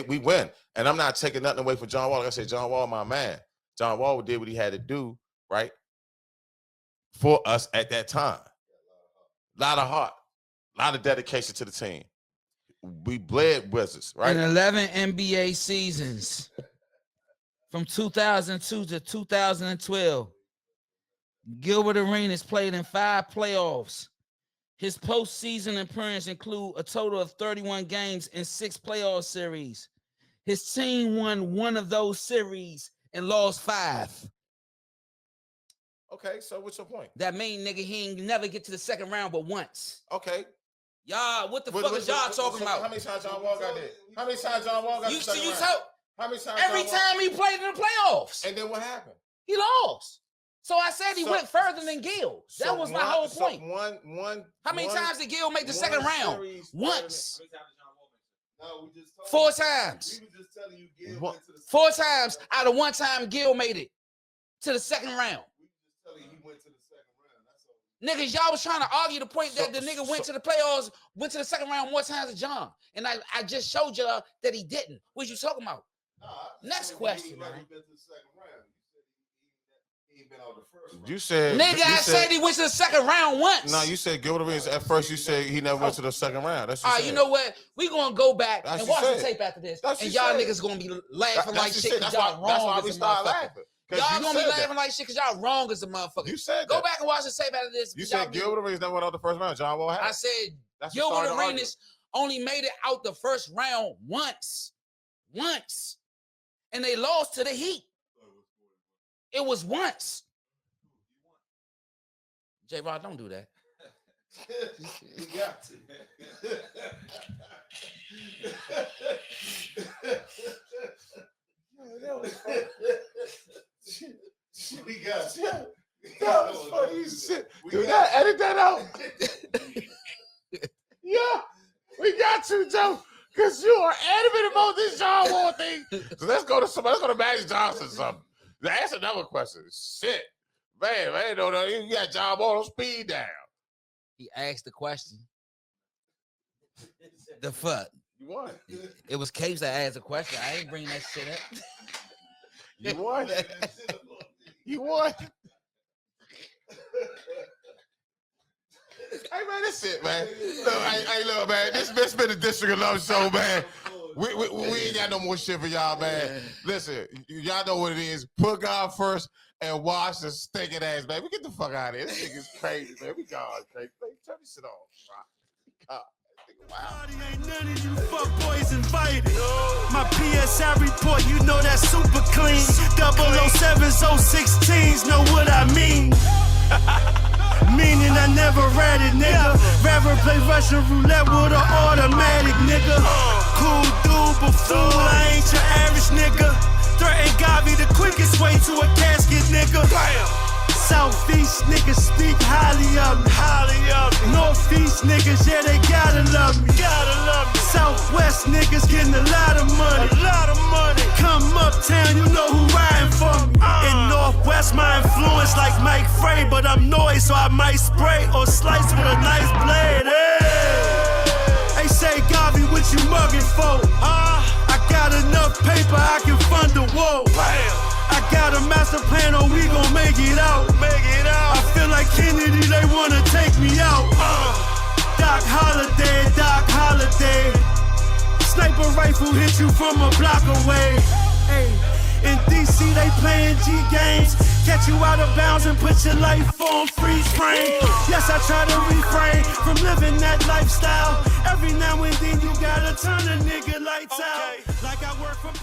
we win, and I'm not taking nothing away from John Wall. Like I said, John Wall, my man. John Wall did what he had to do, right, for us at that time. A lot of heart, a lot of dedication to the team. We bled Wizards, right? In 11 NBA seasons, from 2002 to 2012, Gilbert Arenas played in 5 playoffs. His postseason appearance include a total of 31 games in 6 playoff series. His team won 1 of those series and lost 5. Okay, so what's your point? That mean, nigga, he ain't never get to the second round but once. Okay. Y'all, what the fuck is y'all talking about? How many times John Wall got there? How many times John Wall got there? How many times? Every time he played in the playoffs. And then what happened? He lost. So I said he went further than Gil. That was my whole point. How many times did Gil make the second round? Once. No, we just 4 times. We were just telling you Gil went to the 4 times out of 1 time Gil made it to the second round. We were just telling you he went to the second round. That's all. Niggas, y'all was trying to argue the point that the nigga went to the playoffs, went to the second round more times than John. And I just showed y'all that he didn't. What you talking about? Next question, man. You said nigga, I said he went to the second round once. No, you said Gilbert Arenas. At first, you said he never went to the second round. That's all right, you know what? We gonna go back and watch the tape after this, and y'all niggas gonna be laughing like shit because y'all wrong. That's why we as a start motherfucker. laughing. Y'all gonna be laughing like shit because y'all wrong as a motherfucker. You said go back and watch the tape after this. You said Gilbert Arenas never went out the first round. John Wall had. I said Gilbert Arenas only made it out the first round once, and they lost to the Heat. It was once. J-Rod, don't do that. You got to. We got to. That was funny shit. Do that. Edit that out. Yeah, we got to, Joe, because you are adamant about this John Wall thing. So let's go to somebody. Let's go to Magic Johnson or something. That's another question. Shit. Man, no, you got John Wall on speed down. He asked the question. The fuck? You won. It was Capes that asked the question. I ain't bringing that shit up. You won. You won. Hey, man, that's it, man. Look, man, this been the District of Love show, man. We ain't got no more shit for y'all, man. Listen, y'all know what it is. Put God first and watch the stinking ass, man. We get the fuck out of here. This nigga's crazy, man. We gone crazy. Turn this shit off, bro. Wow. Ain't none of you fuck boys invited. My PSI report, you know that's super clean. 007s, 016s, know what I mean. Meaning I never read it, nigga. Rather play Russian roulette with an automatic, nigga. Cool dude, but fool, I ain't your average nigga. Threaten got me the quickest way to a casket, nigga. Southeast niggas speak highly of me. Northeast niggas, yeah, they gotta love me. Southwest niggas getting a lot of money. Come uptown, you know who riding for me. In Northwest, my influence like Mike Frey, but I'm noise, so I might spray or slice with a nice blade. Hey, say, Garvey, what you mugging for? I got enough paper, I can fund the war. I got a master plan, or we gon' make it out. I feel like Kennedy, they wanna take me out. Doc Holiday. Sniper rifle hit you from a block away. Hey, in DC, they playing G games. Catch you out of bounds and put your life on freeze frame. Yes, I try to refrain from living that lifestyle. Every now and then you gotta turn a nigga lights out. Like I work for